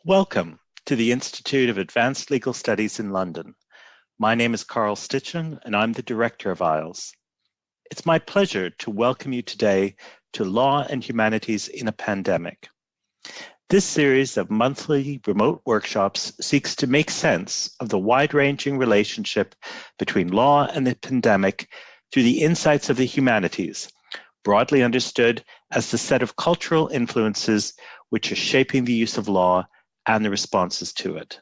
Welcome to the Institute of Advanced Legal Studies in London. My name is Carl Stitchen, and I'm the Director of IELTS. It's my pleasure to welcome you today to Law and Humanities in a Pandemic. This series of monthly remote workshops seeks to make sense of the wide-ranging relationship between law and the pandemic through the insights of the humanities, broadly understood as the set of cultural influences which are shaping the use of law and the responses to it.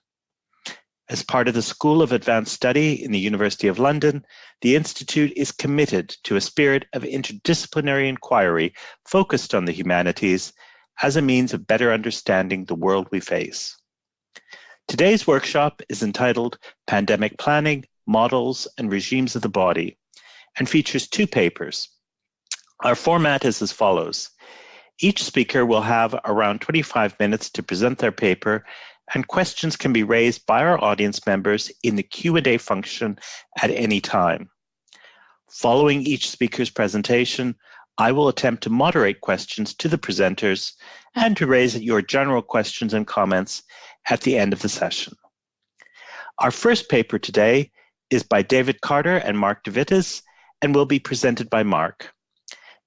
As part of the School of Advanced Study in the University of London, the Institute is committed to a spirit of interdisciplinary inquiry focused on the humanities as a means of better understanding the world we face. Today's workshop is entitled Pandemic Planning, Models, and Regimes of the Body, and features two papers. Our format is as follows. Each speaker will have around 25 minutes to present their paper, and questions can be raised by our audience members in the Q&A function at any time. Following each speaker's presentation, I will attempt to moderate questions to the presenters and to raise your general questions and comments at the end of the session. Our first paper today is by David Carter and Mark DeVitis and will be presented by Mark.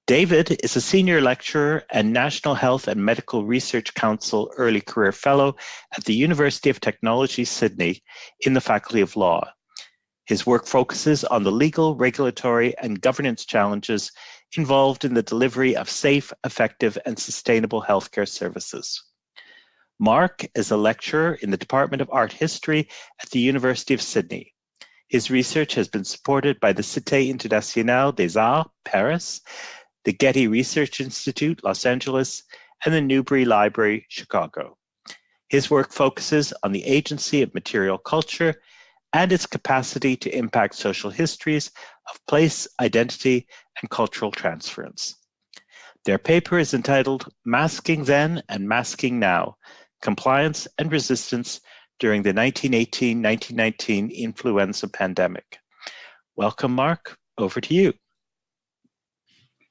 David is a senior lecturer and National Health and Medical Research Council Early Career Fellow at the University of Technology, Sydney, in the Faculty of Law. His work focuses on the legal, regulatory, and governance challenges involved in the delivery of safe, effective, and sustainable healthcare services. Mark is a lecturer in the Department of Art History at the University of Sydney. His research has been supported by the Cité Internationale des Arts, Paris, the Getty Research Institute, Los Angeles, and the Newberry Library, Chicago. His work focuses on the agency of material culture and its capacity to impact social histories of place, identity, and cultural transference. Their paper is entitled Masking Then and Masking Now, Compliance and Resistance During the 1918-1919 Influenza Pandemic. Welcome, Mark. Over to you.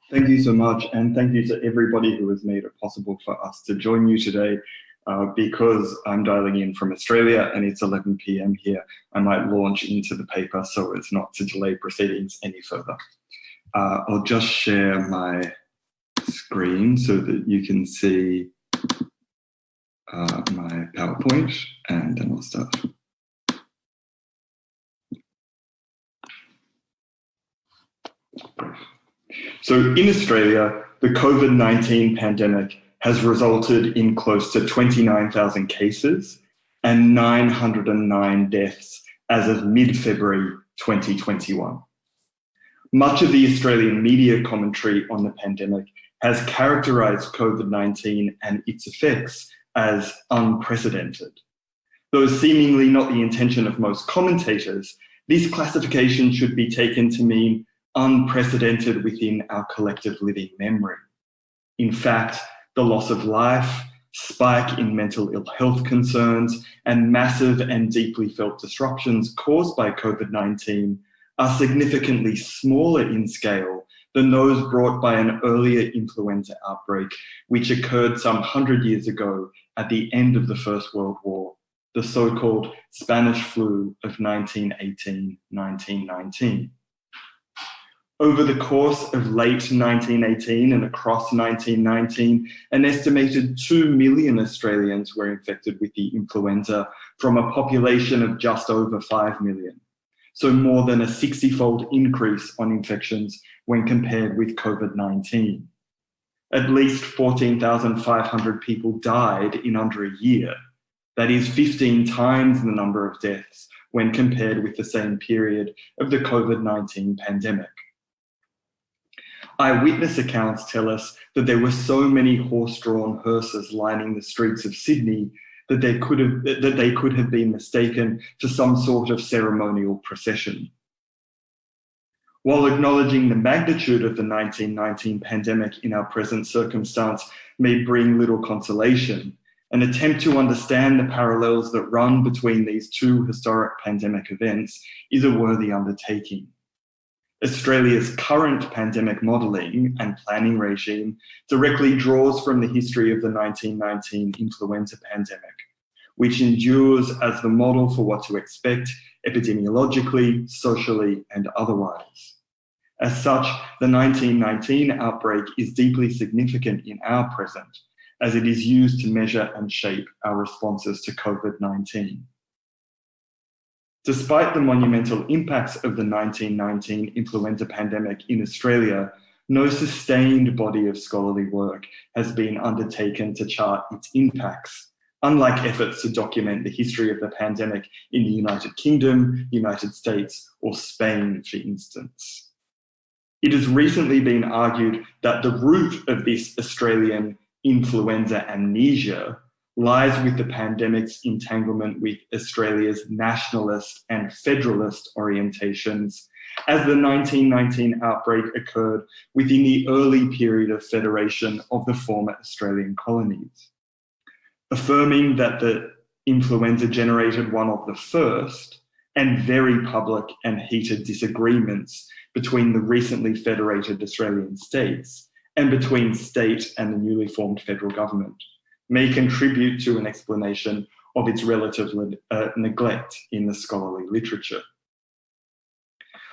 Thank you so much, and thank you to everybody who has made it possible for us to join you today. Because I'm dialing in from Australia and it's 11 p.m. here, I might launch into the paper so as not to delay proceedings any further. I'll just share my screen so that you can see my PowerPoint, and then I'll start. So in Australia, the COVID-19 pandemic has resulted in close to 29,000 cases and 909 deaths as of mid-February 2021. Much of the Australian media commentary on the pandemic has characterised COVID-19 and its effects as unprecedented. Though seemingly not the intention of most commentators, this classification should be taken to mean unprecedented within our collective living memory. In fact, the loss of life, spike in mental ill health concerns, and massive and deeply felt disruptions caused by COVID-19 are significantly smaller in scale than those brought by an earlier influenza outbreak, which occurred some 100 years ago at the end of the First World War, the so-called Spanish flu of 1918-1919. Over the course of late 1918 and across 1919, an estimated 2 million Australians were infected with the influenza from a population of just over 5 million. So more than a 60-fold increase on infections when compared with COVID-19. At least 14,500 people died in under a year. That is 15 times the number of deaths when compared with the same period of the COVID-19 pandemic. Eyewitness accounts tell us that there were so many horse-drawn hearses lining the streets of Sydney that they could have been mistaken for some sort of ceremonial procession. While acknowledging the magnitude of the 1919 pandemic in our present circumstance may bring little consolation, an attempt to understand the parallels that run between these two historic pandemic events is a worthy undertaking. Australia's current pandemic modelling and planning regime directly draws from the history of the 1919 influenza pandemic, which endures as the model for what to expect epidemiologically, socially, and otherwise. As such, the 1919 outbreak is deeply significant in our present, as it is used to measure and shape our responses to COVID-19. Despite the monumental impacts of the 1919 influenza pandemic in Australia, no sustained body of scholarly work has been undertaken to chart its impacts, unlike efforts to document the history of the pandemic in the United Kingdom, United States, or Spain, for instance. It has recently been argued that the root of this Australian influenza amnesia lies with the pandemic's entanglement with Australia's nationalist and federalist orientations, as the 1919 outbreak occurred within the early period of federation of the former Australian colonies. Affirming that the influenza generated one of the first and very public and heated disagreements between the recently federated Australian states and between state and the newly formed federal government may contribute to an explanation of its relative neglect in the scholarly literature.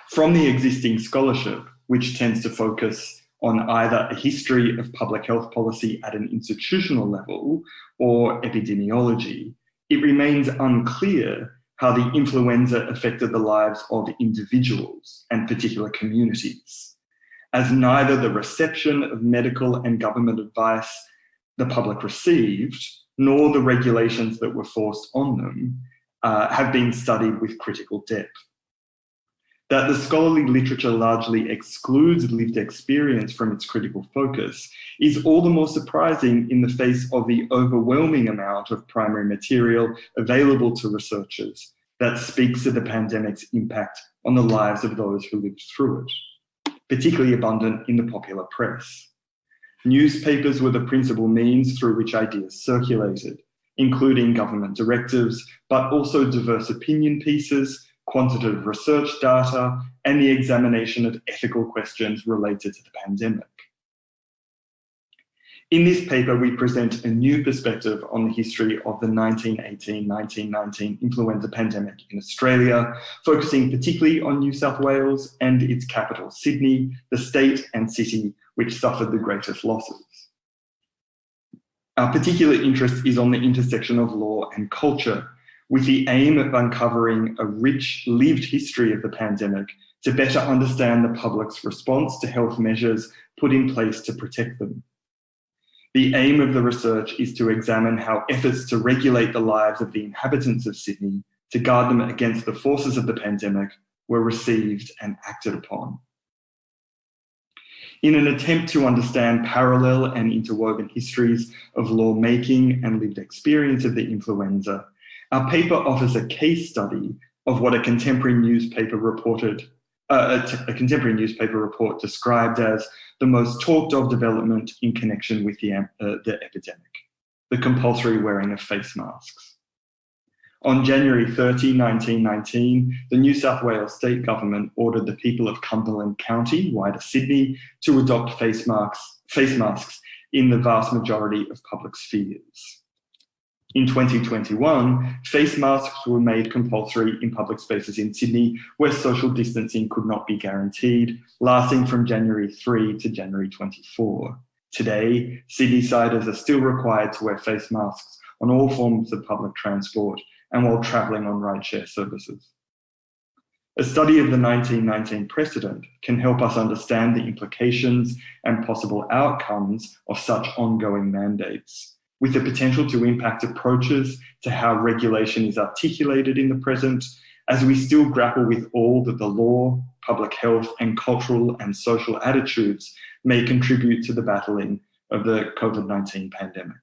From the existing scholarship, which tends to focus on either a history of public health policy at an institutional level or epidemiology, it remains unclear how the influenza affected the lives of individuals and particular communities, as neither the reception of medical and government advice the public received, nor the regulations that were forced on them, have been studied with critical depth. That the scholarly literature largely excludes lived experience from its critical focus is all the more surprising in the face of the overwhelming amount of primary material available to researchers that speaks to the pandemic's impact on the lives of those who lived through it, particularly abundant in the popular press. Newspapers were the principal means through which ideas circulated, including government directives, but also diverse opinion pieces, quantitative research data, and the examination of ethical questions related to the pandemic. In this paper, we present a new perspective on the history of the 1918-1919 influenza pandemic in Australia, focusing particularly on New South Wales and its capital, Sydney, the state and city which suffered the greatest losses. Our particular interest is on the intersection of law and culture, with the aim of uncovering a rich lived history of the pandemic to better understand the public's response to health measures put in place to protect them. The aim of the research is to examine how efforts to regulate the lives of the inhabitants of Sydney to guard them against the forces of the pandemic were received and acted upon. In an attempt to understand parallel and interwoven histories of lawmaking and lived experience of the influenza, our paper offers a case study of what a contemporary newspaper report described as the most talked of development in connection with the epidemic, the compulsory wearing of face masks. On January 30, 1919, the New South Wales state government ordered the people of Cumberland County, wider Sydney, to adopt face masks in the vast majority of public spheres. In 2021, face masks were made compulsory in public spaces in Sydney where social distancing could not be guaranteed, lasting from January 3 to January 24. Today, Sydneysiders are still required to wear face masks on all forms of public transport and while travelling on rideshare services. A study of the 1919 precedent can help us understand the implications and possible outcomes of such ongoing mandates, with the potential to impact approaches to how regulation is articulated in the present, as we still grapple with all that the law, public health, and cultural and social attitudes may contribute to the battling of the COVID-19 pandemic.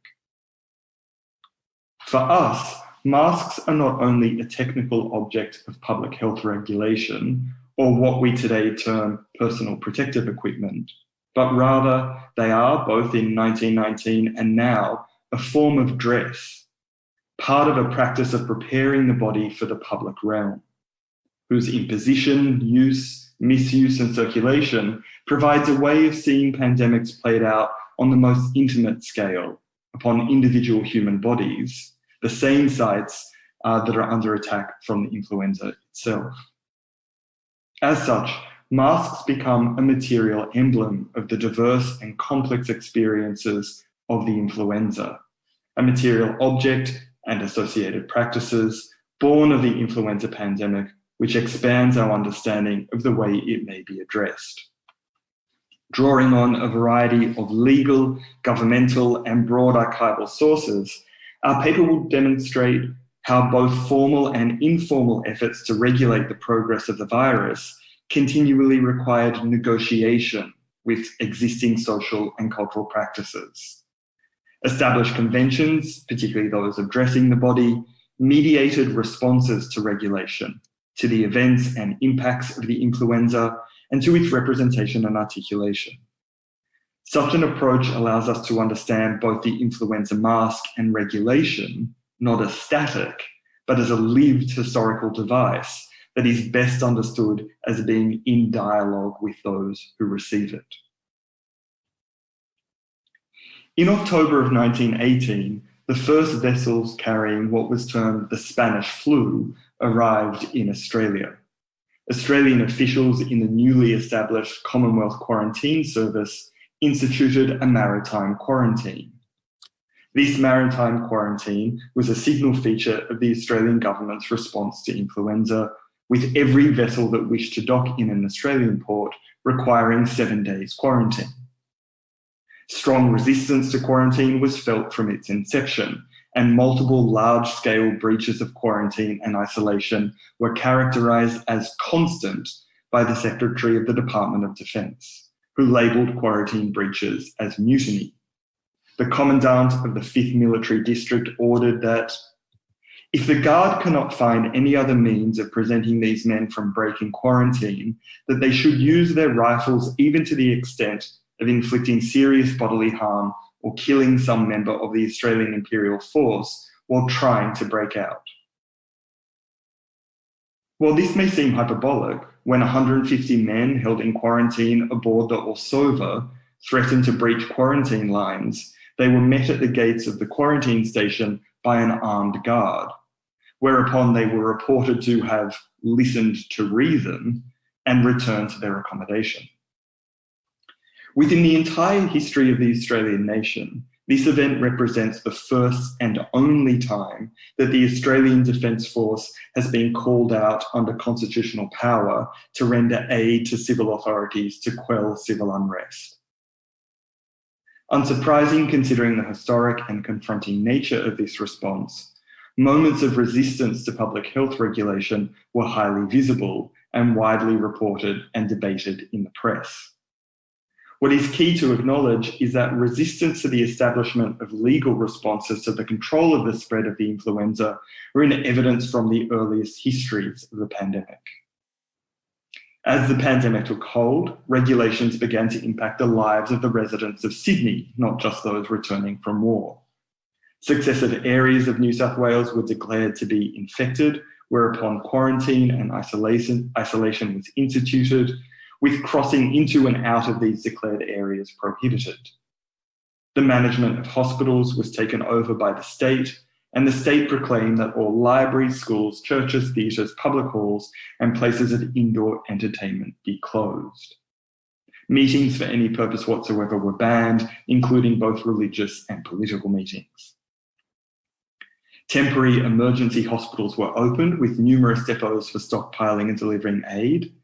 For us, masks are not only a technical object of public health regulation, or what we today term personal protective equipment, but rather they are, both in 1919 and now, a form of dress, part of a practice of preparing the body for the public realm, whose imposition, use, misuse, and circulation provides a way of seeing pandemics played out on the most intimate scale upon individual human bodies, the same sites that are under attack from the influenza itself. As such, masks become a material emblem of the diverse and complex experiences of the influenza, a material object and associated practices born of the influenza pandemic, which expands our understanding of the way it may be addressed. Drawing on a variety of legal, governmental, and broad archival sources, our paper will demonstrate how both formal and informal efforts to regulate the progress of the virus continually required negotiation with existing social and cultural practices. Established conventions, particularly those of dressing the body, mediated responses to regulation, to the events and impacts of the influenza, and to its representation and articulation. Such an approach allows us to understand both the influenza mask and regulation, not as static, but as a lived historical device that is best understood as being in dialogue with those who receive it. In October of 1918, the first vessels carrying what was termed the Spanish flu arrived in Australia. Australian officials in the newly established Commonwealth Quarantine Service instituted a maritime quarantine. This maritime quarantine was a signal feature of the Australian government's response to influenza, with every vessel that wished to dock in an Australian port requiring 7 days quarantine. Strong resistance to quarantine was felt from its inception, and multiple large-scale breaches of quarantine and isolation were characterised as constant by the Secretary of the Department of Defence, who labelled quarantine breaches as mutiny. The Commandant of the 5th Military District ordered that if the Guard cannot find any other means of preventing these men from breaking quarantine, that they should use their rifles even to the extent of inflicting serious bodily harm or killing some member of the Australian Imperial Force while trying to break out. While this may seem hyperbolic, when 150 men held in quarantine aboard the Orsova threatened to breach quarantine lines, they were met at the gates of the quarantine station by an armed guard, whereupon they were reported to have listened to reason and returned to their accommodation. Within the entire history of the Australian nation, this event represents the first and only time that the Australian Defence Force has been called out under constitutional power to render aid to civil authorities to quell civil unrest. Unsurprising considering the historic and confronting nature of this response, moments of resistance to public health regulation were highly visible and widely reported and debated in the press. What is key to acknowledge is that resistance to the establishment of legal responses to the control of the spread of the influenza are in evidence from the earliest histories of the pandemic. As the pandemic took hold, regulations began to impact the lives of the residents of Sydney, not just those returning from war. Successive areas of New South Wales were declared to be infected, whereupon quarantine and isolation was instituted, with crossing into and out of these declared areas prohibited. The management of hospitals was taken over by the state, and the state proclaimed that all libraries, schools, churches, theatres, public halls, and places of indoor entertainment be closed. Meetings for any purpose whatsoever were banned, including both religious and political meetings. Temporary emergency hospitals were opened, with numerous depots for stockpiling and delivering aid,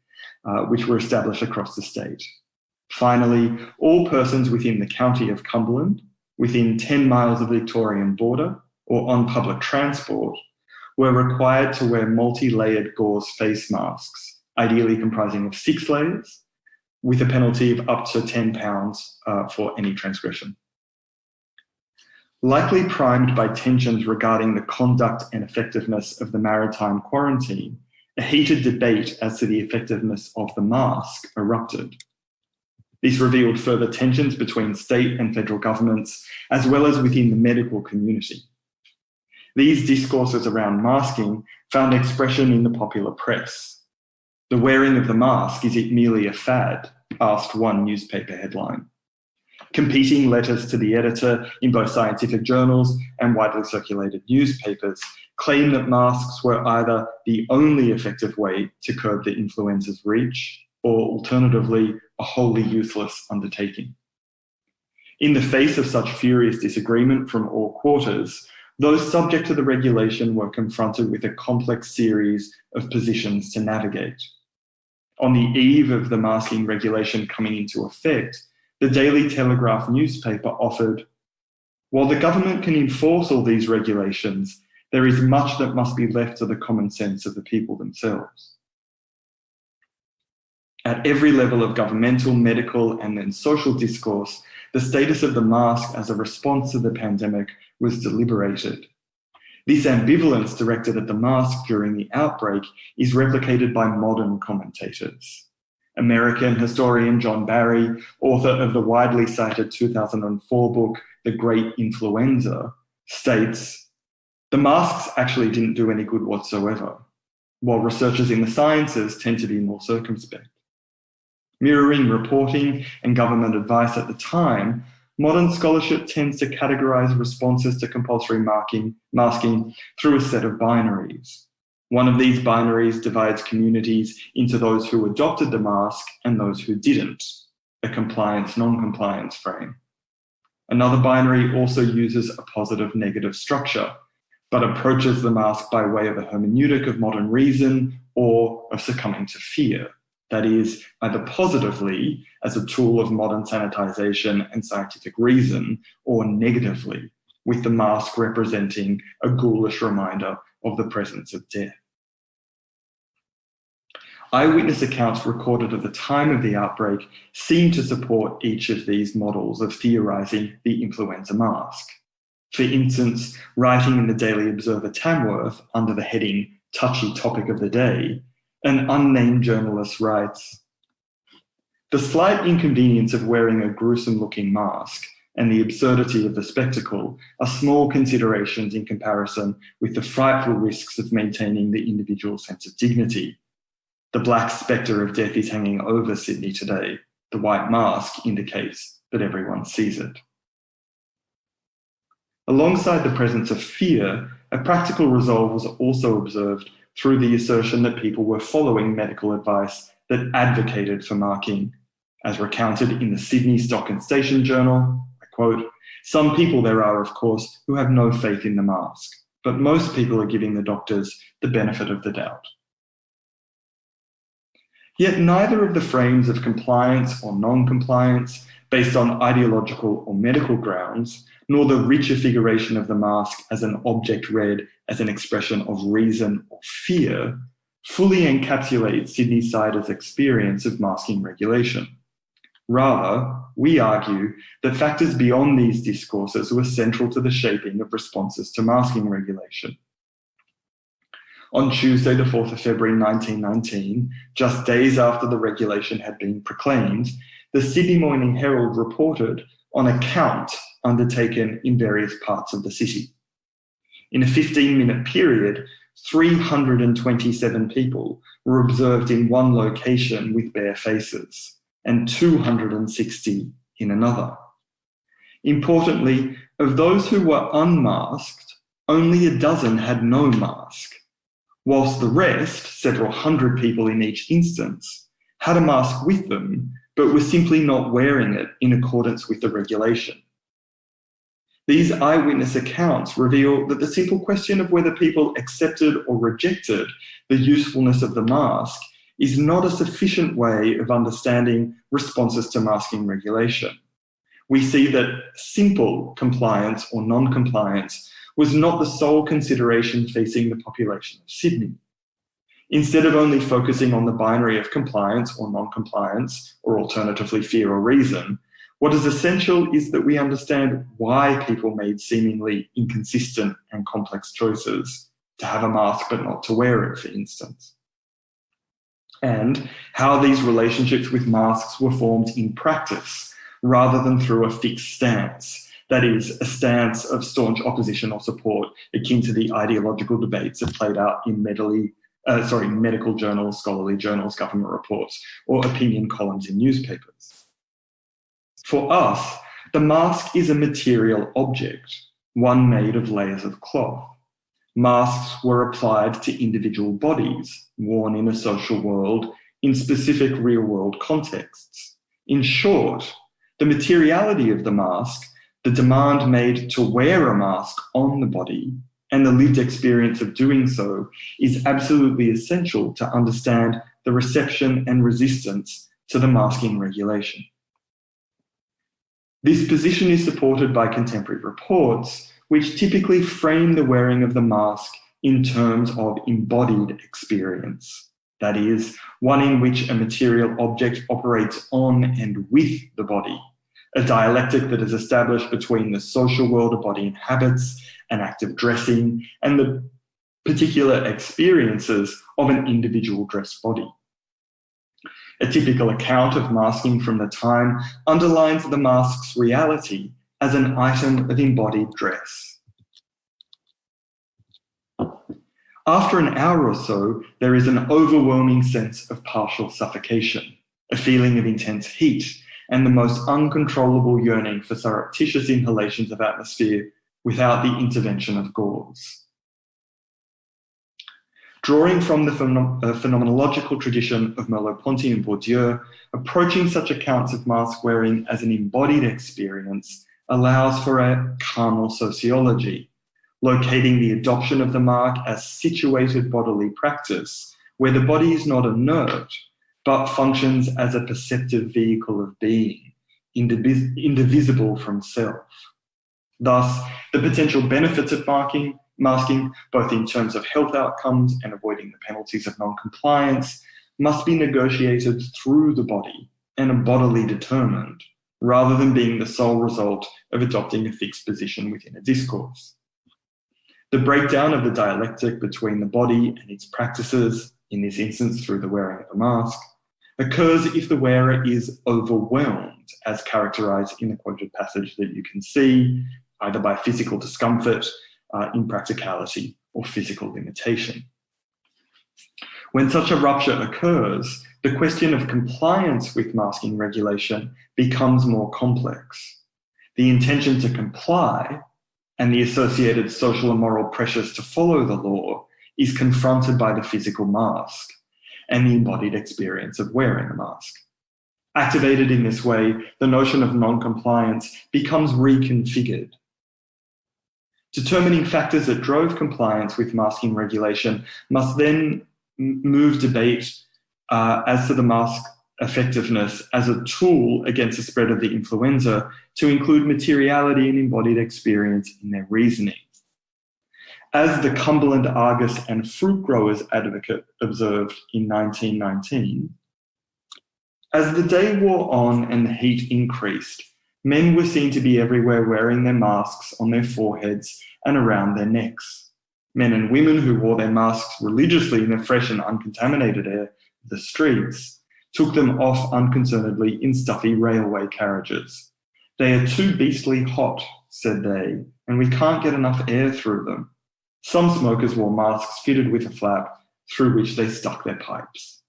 which were established across the state. Finally, all persons within the county of Cumberland, within 10 miles of the Victorian border, or on public transport, were required to wear multi-layered gauze face masks, ideally comprising of 6 layers, with a penalty of up to £10 for any transgression. Likely primed by tensions regarding the conduct and effectiveness of the maritime quarantine, a heated debate as to the effectiveness of the mask erupted. This revealed further tensions between state and federal governments, as well as within the medical community. These discourses around masking found expression in the popular press. "The wearing of the mask, is it merely a fad?" asked one newspaper headline. Competing letters to the editor in both scientific journals and widely circulated newspapers claim that masks were either the only effective way to curb the influenza's reach, or alternatively, a wholly useless undertaking. In the face of such furious disagreement from all quarters, those subject to the regulation were confronted with a complex series of positions to navigate. On the eve of the masking regulation coming into effect, the Daily Telegraph newspaper offered, "While the government can enforce all these regulations, there is much that must be left to the common sense of the people themselves." At every level of governmental, medical, and then social discourse, the status of the mask as a response to the pandemic was deliberated. This ambivalence directed at the mask during the outbreak is replicated by modern commentators. American historian John Barry, author of the widely cited 2004 book, The Great Influenza, states, "The masks actually didn't do any good whatsoever, while researchers in the sciences tend to be more circumspect." Mirroring reporting and government advice at the time, modern scholarship tends to categorize responses to compulsory masking through a set of binaries. One of these binaries divides communities into those who adopted the mask and those who didn't, a compliance-non-compliance frame. Another binary also uses a positive-negative structure, but approaches the mask by way of a hermeneutic of modern reason or of succumbing to fear. That is, either positively as a tool of modern sanitization and scientific reason, or negatively, with the mask representing a ghoulish reminder of the presence of death. Eyewitness accounts recorded at the time of the outbreak seem to support each of these models of theorizing the influenza mask. For instance, writing in the Daily Observer Tamworth under the heading "Touchy Topic of the Day," an unnamed journalist writes, "The slight inconvenience of wearing a gruesome-looking mask and the absurdity of the spectacle are small considerations in comparison with the frightful risks of maintaining the individual sense of dignity. The black spectre of death is hanging over Sydney today. The white mask indicates that everyone sees it." Alongside the presence of fear, a practical resolve was also observed through the assertion that people were following medical advice that advocated for masking. As recounted in the Sydney Stock and Station Journal, I quote, "Some people there are, of course, who have no faith in the mask, but most people are giving the doctors the benefit of the doubt." Yet neither of the frames of compliance or non-compliance, based on ideological or medical grounds, nor the richer figuration of the mask as an object read as an expression of reason or fear, fully encapsulate Sydneysiders' experience of masking regulation. Rather, we argue that factors beyond these discourses were central to the shaping of responses to masking regulation. On Tuesday, the 4th of February 1919, just days after the regulation had been proclaimed, the Sydney Morning Herald reported on a count undertaken in various parts of the city. In a 15-minute period, 327 people were observed in one location with bare faces, and 260 in another. Importantly, of those who were unmasked, only a dozen had no mask, whilst the rest, several hundred people in each instance, had a mask with them, but were simply not wearing it in accordance with the regulation. These eyewitness accounts reveal that the simple question of whether people accepted or rejected the usefulness of the mask is not a sufficient way of understanding responses to masking regulation. We see that simple compliance or non-compliance was not the sole consideration facing the population of Sydney. Instead of only focusing on the binary of compliance or non-compliance, or alternatively fear or reason, what is essential is that we understand why people made seemingly inconsistent and complex choices to have a mask but not to wear it, for instance, and how these relationships with masks were formed in practice rather than through a fixed stance, that is, a stance of staunch opposition or support akin to the ideological debates that played out in medical journals, scholarly journals, government reports, or opinion columns in newspapers. For us, The mask is a material object, one made of layers of cloth. Masks were applied to individual bodies, worn in a social world in specific real-world contexts. In short, the materiality of the mask, the demand made to wear a mask on the body, and the lived experience of doing so is absolutely essential to understand the reception and resistance to the masking regulation. This position is supported by contemporary reports, which typically frame the wearing of the mask in terms of embodied experience. That is, one in which a material object operates on and with the body, a dialectic that is established between the social world a body inhabits, an act of dressing, and the particular experiences of an individual dressed body. A typical account of masking from the time underlines the mask's reality as an item of embodied dress. After an hour or so, there is an overwhelming sense of partial suffocation, a feeling of intense heat, and the most uncontrollable yearning for surreptitious inhalations of atmosphere without the intervention of gauze. Drawing from the phenomenological tradition of Merleau-Ponty and Bourdieu, approaching such accounts of mask wearing as an embodied experience allows for a carnal sociology, locating the adoption of the mark as situated bodily practice, where the body is not inert, but functions as a perceptive vehicle of being, indivisible from self. Thus, the potential benefits of masking, both in terms of health outcomes and avoiding the penalties of non-compliance, must be negotiated through the body and are bodily determined, rather than being the sole result of adopting a fixed position within a discourse. The breakdown of the dialectic between the body and its practices, in this instance through the wearing of a mask, occurs if the wearer is overwhelmed, as characterized in the quoted passage that you can see, either by physical discomfort, impracticality, or physical limitation. When such a rupture occurs, the question of compliance with masking regulation becomes more complex. The intention to comply and the associated social and moral pressures to follow the law is confronted by the physical mask and the embodied experience of wearing a mask. Activated in this way, the notion of non-compliance becomes reconfigured. Determining factors that drove compliance with masking regulation must then move debate as to the mask effectiveness as a tool against the spread of the influenza to include materiality and embodied experience in their reasoning. As the Cumberland Argus and Fruit Growers Advocate observed in 1919, as the day wore on and the heat increased, men were seen to be everywhere wearing their masks on their foreheads and around their necks. Men and women who wore their masks religiously in the fresh and uncontaminated air of the streets took them off unconcernedly in stuffy railway carriages. "They are too beastly hot," said they, "and we can't get enough air through them." Some smokers wore masks fitted with a flap through which they stuck their pipes.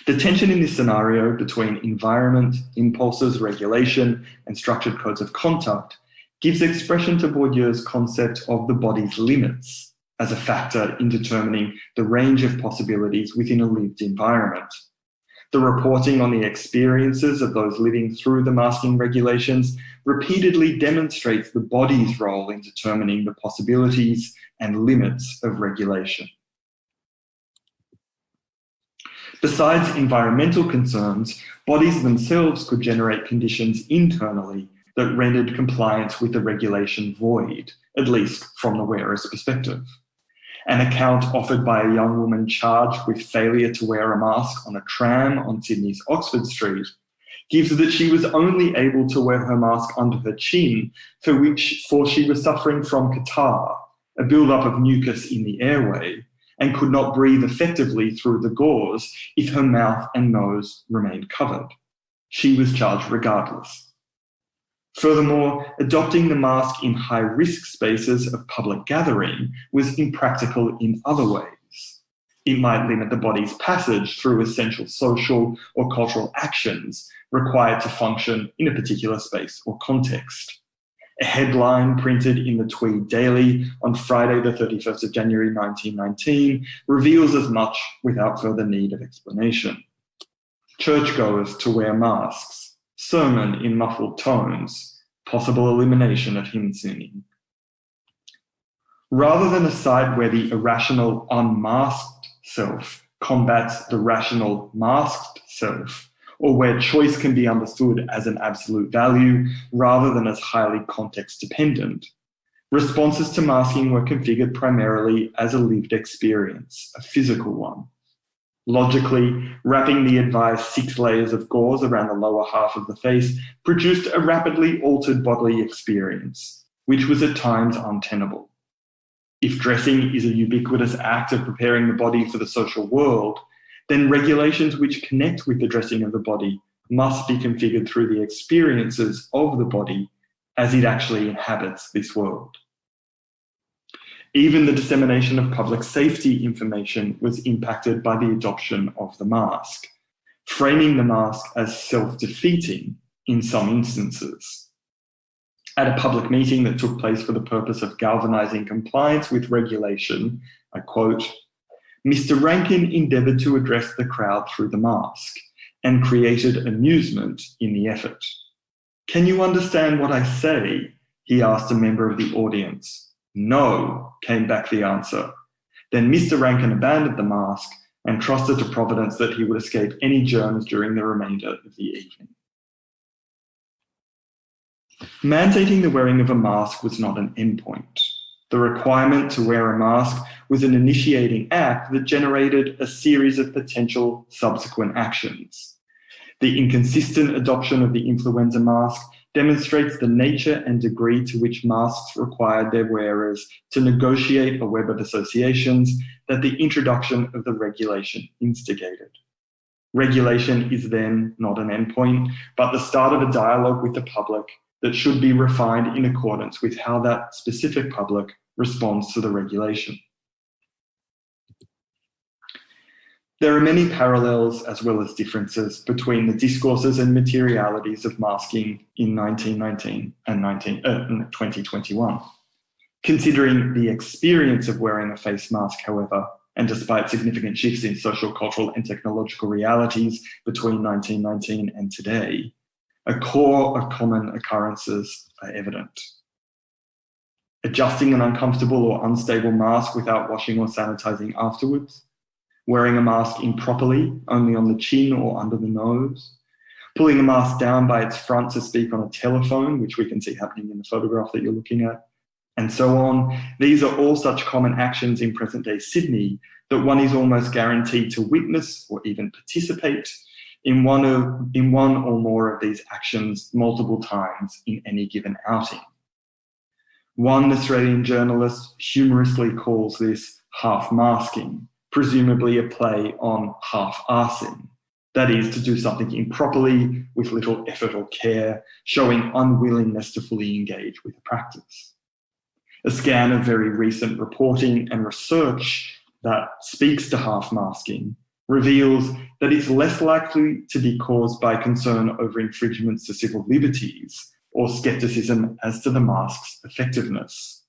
The tension in this scenario between environment, impulses, regulation, and structured codes of conduct gives expression to Bourdieu's concept of the body's limits as a factor in determining the range of possibilities within a lived environment. The reporting on the experiences of those living through the masking regulations repeatedly demonstrates the body's role in determining the possibilities and limits of regulation. Besides environmental concerns, bodies themselves could generate conditions internally that rendered compliance with the regulation void, at least from the wearer's perspective. An account offered by a young woman charged with failure to wear a mask on a tram on Sydney's Oxford Street gives that she was only able to wear her mask under her chin for she was suffering from catarrh, a build-up of mucus in the airway, and could not breathe effectively through the gauze if her mouth and nose remained covered. She was charged regardless. Furthermore, adopting the mask in high-risk spaces of public gathering was impractical in other ways. It might limit the body's passage through essential social or cultural actions required to function in a particular space or context. A headline printed in the Tweed Daily on Friday, the 31st of January 1919, reveals as much without further need of explanation. Churchgoers to wear masks, sermon in muffled tones, possible elimination of hymn singing. Rather than a site where the irrational unmasked self combats the rational masked self, or where choice can be understood as an absolute value rather than as highly context dependent, responses to masking were configured primarily as a lived experience, a physical one. Logically, wrapping the advised 6 layers of gauze around the lower half of the face produced a rapidly altered bodily experience, which was at times untenable. If dressing is a ubiquitous act of preparing the body for the social world, then regulations which connect with the dressing of the body must be configured through the experiences of the body as it actually inhabits this world. Even the dissemination of public safety information was impacted by the adoption of the mask, framing the mask as self-defeating in some instances. At a public meeting that took place for the purpose of galvanising compliance with regulation, I quote, "Mr. Rankin endeavoured to address the crowd through the mask and created amusement in the effort. 'Can you understand what I say?' he asked a member of the audience. 'No,' came back the answer. Then Mr. Rankin abandoned the mask and trusted to Providence that he would escape any germs during the remainder of the evening." Mandating the wearing of a mask was not an endpoint. The requirement to wear a mask was an initiating act that generated a series of potential subsequent actions. The inconsistent adoption of the influenza mask demonstrates the nature and degree to which masks required their wearers to negotiate a web of associations that the introduction of the regulation instigated. Regulation is then not an endpoint, but the start of a dialogue with the public that should be refined in accordance with how that specific public responds to the regulation. There are many parallels as well as differences between the discourses and materialities of masking in 1919 and 2021. Considering the experience of wearing a face mask, however, and despite significant shifts in social, cultural, and technological realities between 1919 and today, a core of common occurrences are evident. Adjusting an uncomfortable or unstable mask without washing or sanitizing afterwards, wearing a mask improperly, only on the chin or under the nose, pulling a mask down by its front to speak on a telephone, which we can see happening in the photograph that you're looking at, and so on. These are all such common actions in present-day Sydney that one is almost guaranteed to witness or even participate in one or more of these actions multiple times in any given outing. One Australian journalist humorously calls this half-masking, presumably a play on half-arsing. That is, to do something improperly with little effort or care, showing unwillingness to fully engage with the practice. A scan of very recent reporting and research that speaks to half-masking reveals that it's less likely to be caused by concern over infringements to civil liberties or scepticism as to the mask's effectiveness.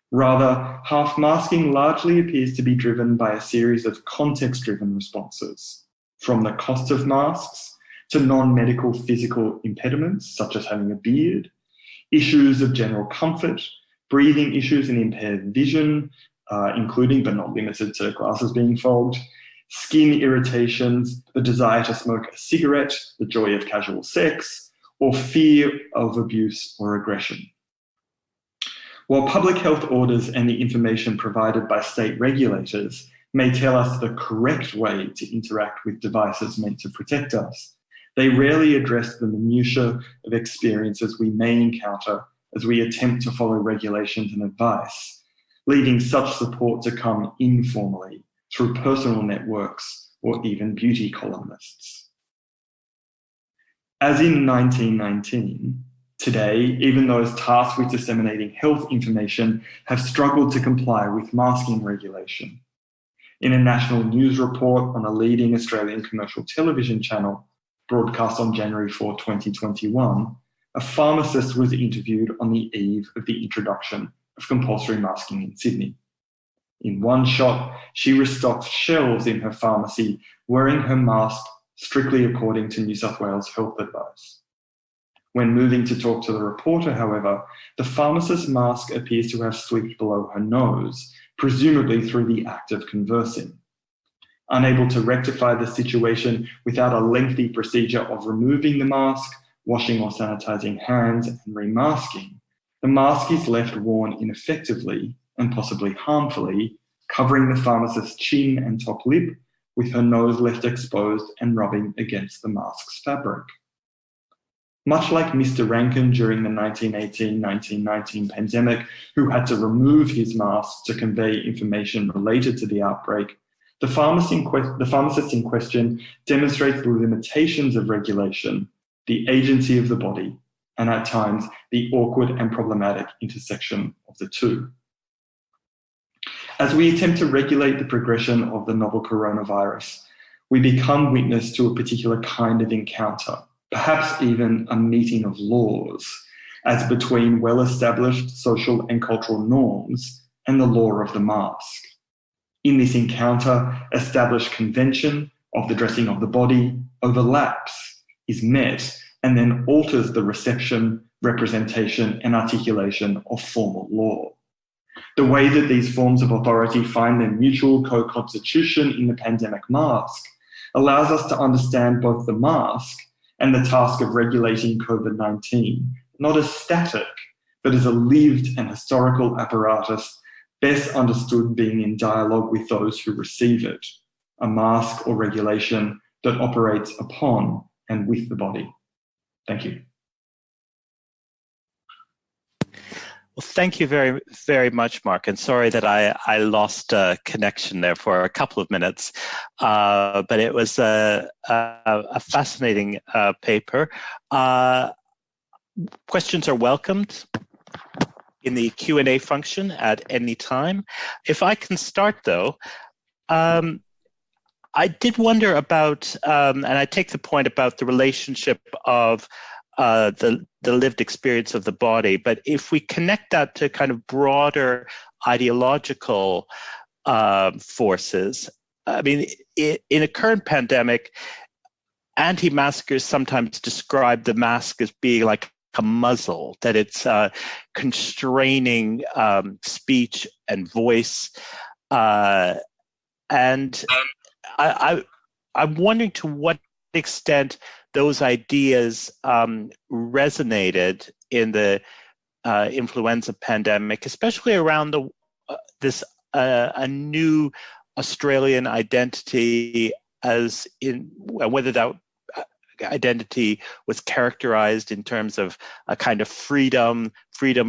Rather, half-masking largely appears to be driven by a series of context-driven responses, from the cost of masks to non-medical physical impediments, such as having a beard, issues of general comfort, breathing issues and impaired vision, including but not limited to glasses being fogged, skin irritations, the desire to smoke a cigarette, the joy of casual sex, or fear of abuse or aggression. While public health orders and the information provided by state regulators may tell us the correct way to interact with devices meant to protect us, they rarely address the minutiae of experiences we may encounter as we attempt to follow regulations and advice, leaving such support to come informally through personal networks or even beauty columnists. As in 1919, today, even those tasked with disseminating health information have struggled to comply with masking regulation. In a national news report on a leading Australian commercial television channel, broadcast on January 4, 2021, a pharmacist was interviewed on the eve of the introduction of compulsory masking in Sydney. In one shot, she restocked shelves in her pharmacy, wearing her mask strictly according to New South Wales health advice. When moving to talk to the reporter, however, the pharmacist's mask appears to have slipped below her nose, presumably through the act of conversing. Unable to rectify the situation without a lengthy procedure of removing the mask, washing or sanitizing hands, and remasking, the mask is left worn ineffectively and possibly harmfully, covering the pharmacist's chin and top lip, with her nose left exposed and rubbing against the mask's fabric. Much like Mr. Rankin during the 1918-1919 pandemic, who had to remove his mask to convey information related to the outbreak, the pharmacist in question demonstrates the limitations of regulation, the agency of the body, and at times the awkward and problematic intersection of the two. As we attempt to regulate the progression of the novel coronavirus, we become witness to a particular kind of encounter, perhaps even a meeting of laws, as between well-established social and cultural norms and the law of the mask. In this encounter, established convention of the dressing of the body overlaps, is met, and then alters the reception, representation, and articulation of formal law. The way that these forms of authority find their mutual co-constitution in the pandemic mask allows us to understand both the mask and the task of regulating COVID-19, not as static, but as a lived and historical apparatus best understood being in dialogue with those who receive it, a mask or regulation that operates upon and with the body. Thank you. Well, thank you very, very much, Mark. And sorry that I lost connection there for a couple of minutes, but it was a fascinating paper. Questions are welcomed in the Q&A function at any time. If I can start, though, I did wonder about, and I take the point about the relationship of the lived experience of the body, but if we connect that to kind of broader ideological forces, I mean, in a current pandemic, anti-maskers sometimes describe the mask as being like a muzzle, that it's constraining speech and voice. And I'm wondering to what extent those ideas resonated in the influenza pandemic, especially around this a new Australian identity, as in whether that identity was characterized in terms of a kind of freedom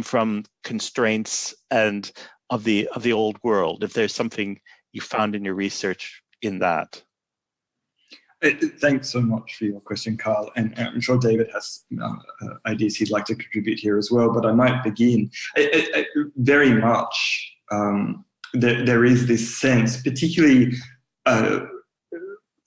from constraints and of the old world. If there's something you found in your research in that. Thanks so much for your question, Carl. And I'm sure David has ideas he'd like to contribute here as well, but I might begin. Very much there is this sense, particularly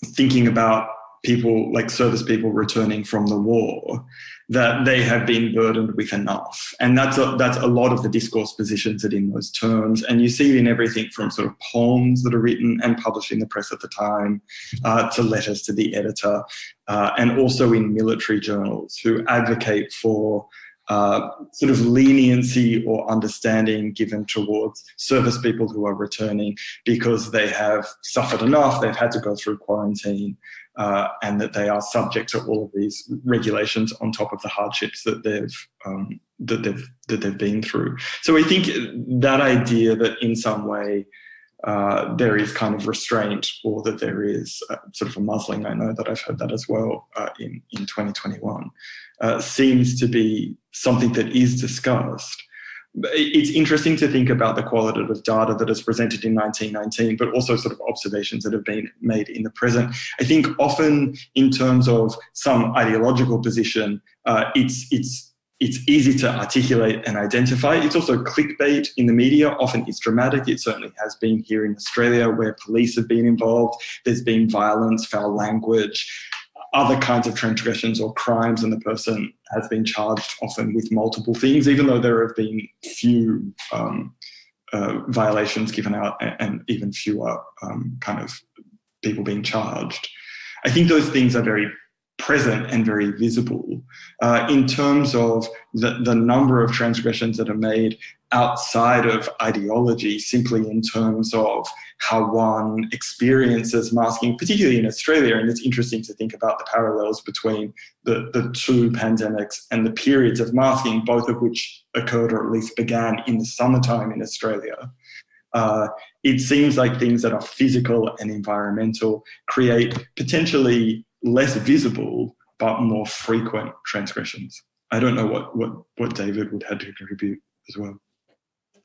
thinking about people like service people returning from the war, that they have been burdened with enough. And that's a lot of the discourse positions it in those terms. And you see it in everything from sort of poems that are written and published in the press at the time, to letters to the editor, and also in military journals who advocate for sort of leniency or understanding given towards service people who are returning because they have suffered enough, they've had to go through quarantine, and that they are subject to all of these regulations on top of the hardships that they've been through. So I think that idea that in some way there is kind of restraint, or that there is sort of a muzzling, I know that I've heard that as well in 2021, seems to be something that is discussed. It's interesting to think about the qualitative data that is presented in 1919, but also sort of observations that have been made in the present. I think often in terms of some ideological position, it's it's easy to articulate and identify. It's also clickbait in the media. Often it's dramatic. It certainly has been here in Australia, where police have been involved. There's been violence, foul language, other kinds of transgressions or crimes, and the person has been charged often with multiple things, even though there have been few violations given out and even fewer kind of people being charged. I think those things are very present and very visible. In terms of the number of transgressions that are made outside of ideology, simply in terms of how one experiences masking, particularly in Australia, and it's interesting to think about the parallels between the two pandemics and the periods of masking, both of which occurred or at least began in the summertime in Australia. It seems like things that are physical and environmental create potentially less visible but more frequent transgressions. I don't know what David would have to contribute as well.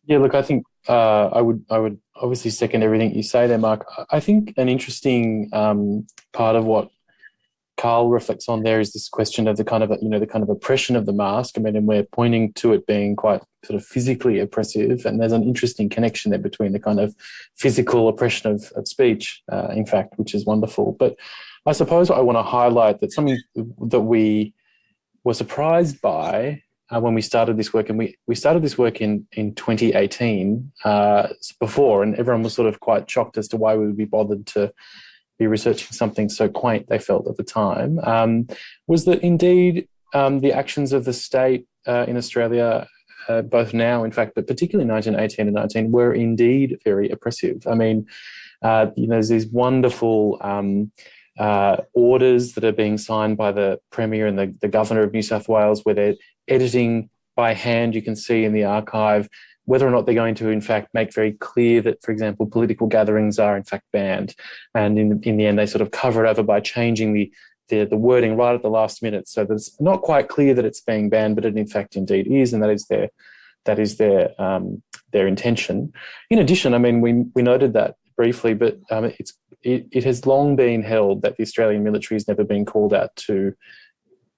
Yeah, look, I think I would obviously second everything you say there, Mark. I think an interesting part of what Carl reflects on there is this question of the kind of oppression of the mask. I mean, and we're pointing to it being quite sort of physically oppressive, and there's an interesting connection there between the kind of physical oppression of speech, in fact, which is wonderful. But I suppose I want to highlight that something that we were surprised by when we started this work, and we started this work in 2018 before, and everyone was sort of quite shocked as to why we would be bothered to be researching something so quaint, they felt at the time, was that indeed the actions of the state in Australia, both now, in fact, but particularly 1918 and 19, were indeed very oppressive. I mean, there's these wonderful orders that are being signed by the Premier and the Governor of New South Wales, where they're editing by hand. You can see in the archive whether or not they're going to, in fact, make very clear that, for example, political gatherings are, in fact, banned. And in the end, they sort of cover it over by changing the wording right at the last minute, so that it's not quite clear that it's being banned, but it, in fact, indeed is, and that is their intention. In addition, I mean, we noted that briefly, but it has long been held that the Australian military has never been called out to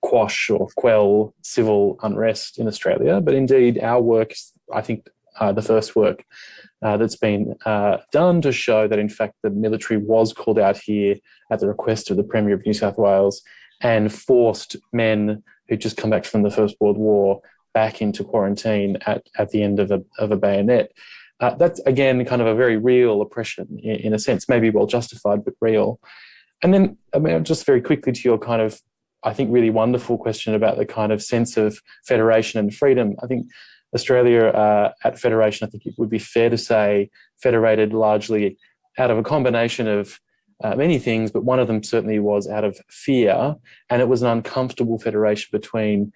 quash or quell civil unrest in Australia. But indeed, our work is, I think, the first work that's been done to show that, in fact, the military was called out here at the request of the Premier of New South Wales and forced men who'd just come back from the First World War back into quarantine at the end of a bayonet. That's, again, kind of a very real oppression in a sense, maybe well justified, but real. And then, I mean, just very quickly to your kind of, I think, really wonderful question about the kind of sense of federation and freedom. I think Australia at federation, I think it would be fair to say, federated largely out of a combination of many things, but one of them certainly was out of fear, and it was an uncomfortable federation between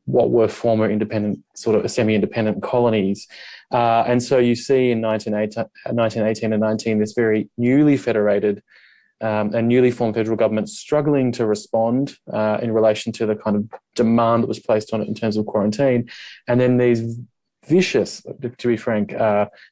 what were former independent, sort of semi-independent colonies. And so you see in 1918 and 19 this very newly federated and newly formed federal government struggling to respond in relation to the kind of demand that was placed on it in terms of quarantine. And then these vicious, to be frank,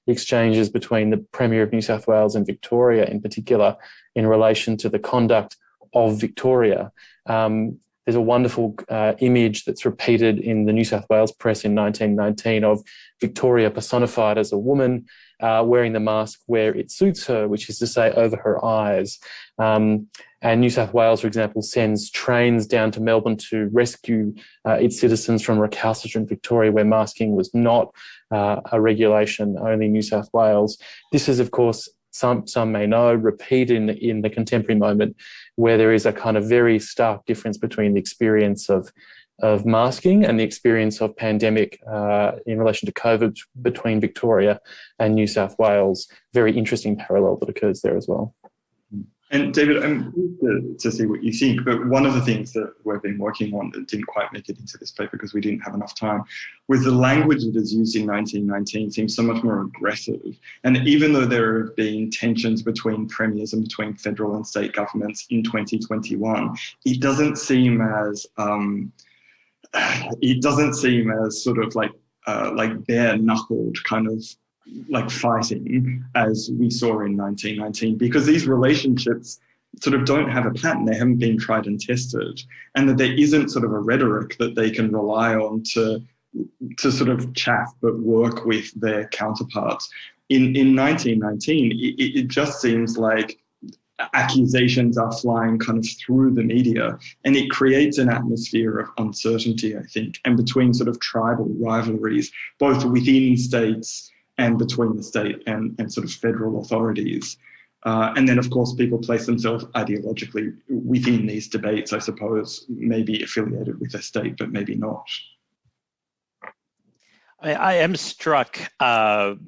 exchanges between the Premier of New South Wales and Victoria in particular in relation to the conduct of Victoria. There's a wonderful image that's repeated in the New South Wales press in 1919 of Victoria personified as a woman wearing the mask where it suits her, which is to say over her eyes. And New South Wales, for example, sends trains down to Melbourne to rescue its citizens from recalcitrant Victoria, where masking was not a regulation, only New South Wales. This is, of course, some may know, repeated in the contemporary moment, where there is a kind of very stark difference between the experience of masking and the experience of pandemic in relation to COVID between Victoria and New South Wales. Very interesting parallel that occurs there as well. And David, I'm curious to see what you think, but one of the things that we've been working on that didn't quite make it into this paper because we didn't have enough time was the language that is used in 1919 seems so much more aggressive. And even though there have been tensions between premiers and between federal and state governments in 2021, it doesn't seem as sort of like bare knuckled kind of like fighting as we saw in 1919, because these relationships sort of don't have a pattern. They haven't been tried and tested, and that there isn't sort of a rhetoric that they can rely on to sort of chaff but work with their counterparts. In 1919, it just seems like accusations are flying kind of through the media, and it creates an atmosphere of uncertainty, I think, and between sort of tribal rivalries, both within states and between the state and sort of federal authorities. And then, of course, people place themselves ideologically within these debates, I suppose, maybe affiliated with a state, but maybe not. I am struck, and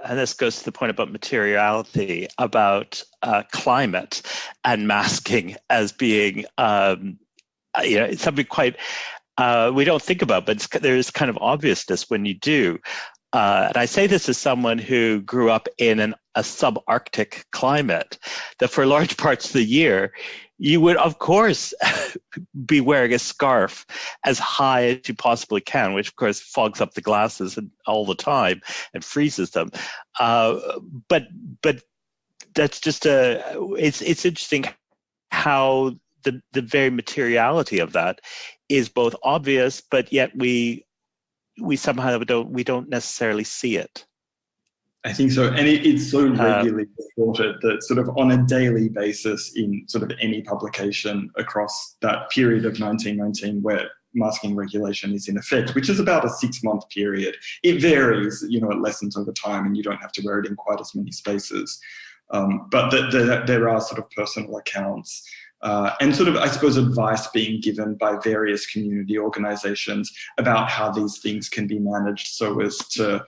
this goes to the point about materiality, about climate and masking as being, it's something quite we don't think about, but there's kind of obviousness when you do. And I say this as someone who grew up in a subarctic climate, that for large parts of the year, you would, of course, be wearing a scarf as high as you possibly can, which, of course, fogs up the glasses all the time and freezes them. But that's just it's interesting how the very materiality of that is both obvious, but yet we somehow don't necessarily see it. I think so. And it's so regularly reported that sort of on a daily basis in sort of any publication across that period of 1919 where masking regulation is in effect, which is about a 6-month period. It varies, it lessens over time and you don't have to wear it in quite as many spaces. But there are sort of personal accounts and sort of, I suppose, advice being given by various community organisations about how these things can be managed so as to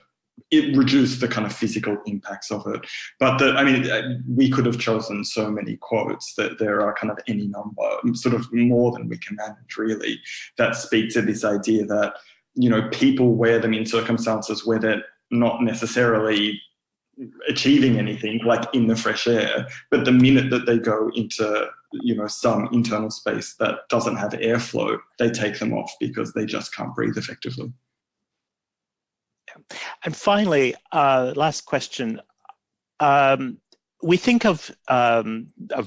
reduce the kind of physical impacts of it. But we could have chosen so many quotes that there are kind of any number, sort of more than we can manage, really, that speak to this idea that, people wear them in circumstances where they're not necessarily achieving anything, like in the fresh air, but the minute that they go into some internal space that doesn't have airflow, they take them off because they just can't breathe effectively. And finally, last question. We think of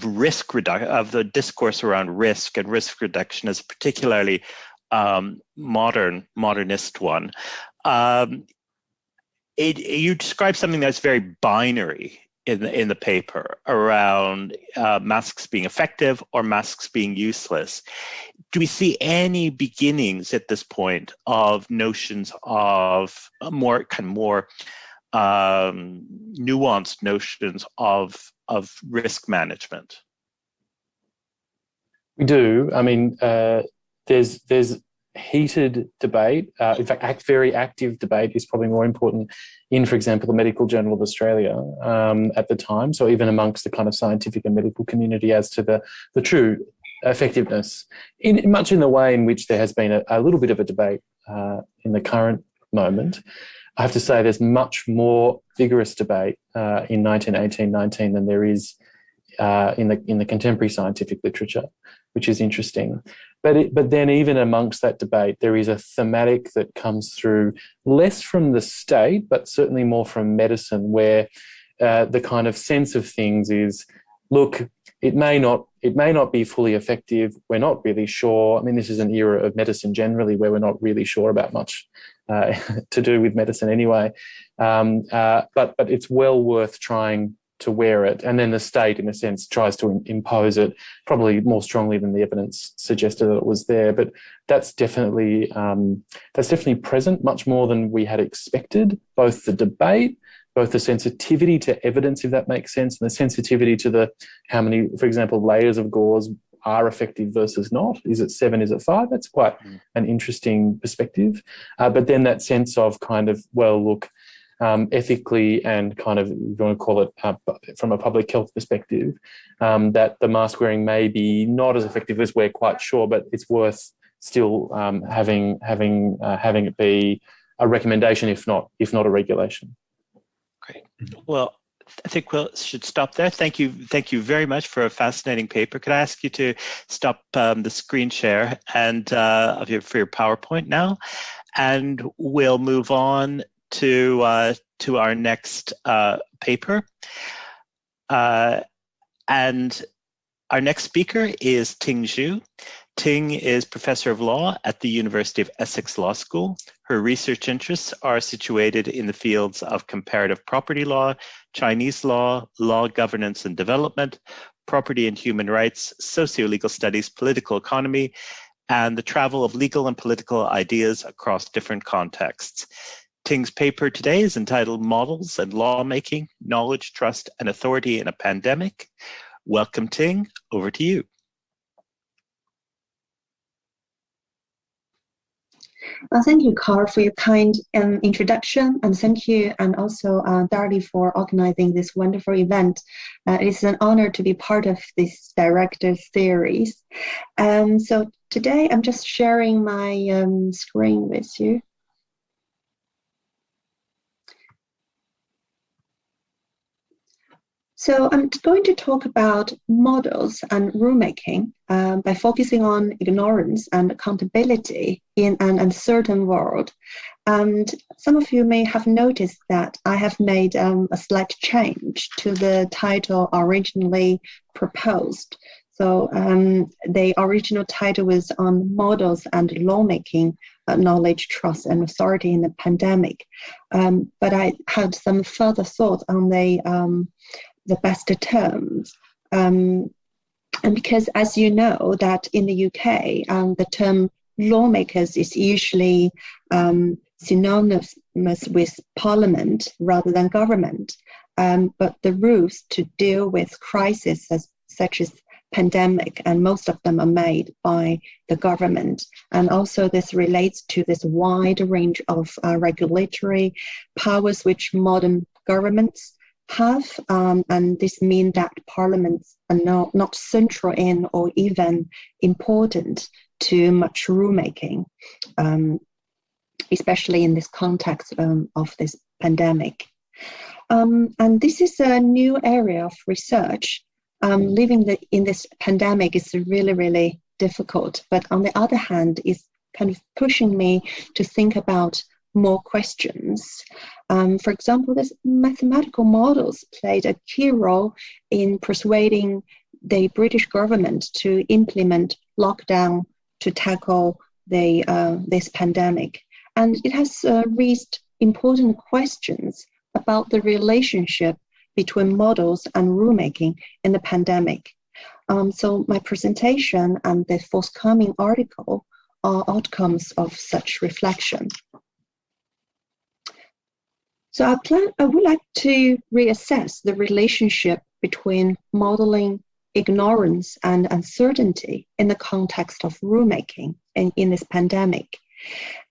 risk reduction, of the discourse around risk and risk reduction as a particularly modernist one. You describe something that's very binary in the paper around masks being effective or masks being useless. Do we see any beginnings at this point of notions of more nuanced notions of risk management? We do. I mean, there's heated debate. In fact, very active debate is probably more important in, for example, the Medical Journal of Australia at the time. So even amongst the kind of scientific and medical community as to the true effectiveness, much in the way in which there has been a little bit of a debate in the current moment. I have to say there's much more vigorous debate in 1918-19 than there is in the contemporary scientific literature, which is interesting. But then even amongst that debate, there is a thematic that comes through less from the state, but certainly more from medicine, where the kind of sense of things is, look, it may not be fully effective. We're not really sure. I mean, this is an era of medicine generally where we're not really sure about much to do with medicine anyway. But it's well worth trying to wear it. And then the state, in a sense, tries to impose it probably more strongly than the evidence suggested that it was there. But that's definitely present, much more than we had expected, both the debate, both the sensitivity to evidence, if that makes sense, and the sensitivity to how many, for example, layers of gauze are effective versus not. Is it 7? Is it 5? That's quite an interesting perspective. But then that sense of kind of, well, look, ethically and kind of, if you want to call it from a public health perspective, that the mask wearing may be not as effective as we're quite sure, but it's worth still having it be a recommendation, if not a regulation. Great. Well, I think we should stop there. Thank you very much for a fascinating paper. Could I ask you to stop the screen share and for your PowerPoint now, and we'll move on to our next paper, and Our next speaker is Ting Zhu. Ting is Professor of Law at the University of Essex Law School. Her research interests are situated in the fields of comparative property law, Chinese law, law governance and development, property and human rights, socio-legal studies, political economy, and the travel of legal and political ideas across different contexts. Ting's paper today is entitled Models and Lawmaking, Knowledge, Trust, and Authority in a Pandemic. Welcome, Ting. Over to you. Well, thank you, Carl, for your kind introduction, and thank you, and also Darlie, for organizing this wonderful event. It is an honor to be part of this director series. So today I'm just sharing my screen with you. So I'm going to talk about models and rulemaking by focusing on ignorance and accountability in an uncertain world. And some of you may have noticed that I have made a slight change to the title originally proposed. So the original title was on models and lawmaking, knowledge, trust, and authority in the pandemic. But I had some further thoughts on the best terms. And because, as you know, that in the UK, the term lawmakers is usually synonymous with parliament rather than government. But the rules to deal with crises such as pandemic, and most of them are made by the government. And also this relates to this wide range of regulatory powers which modern governments have, and this means that parliaments are not central in or even important to much rulemaking, especially in this context of this pandemic. And this is a new area of research. Living in this pandemic is really, really difficult, but on the other hand, it's kind of pushing me to think about more questions. For example, this mathematical models played a key role in persuading the British government to implement lockdown to tackle this pandemic. And it has raised important questions about the relationship between models and rulemaking in the pandemic. So my presentation and the forthcoming article are outcomes of such reflection. So I would like to reassess the relationship between modeling, ignorance, and uncertainty in the context of rulemaking in this pandemic.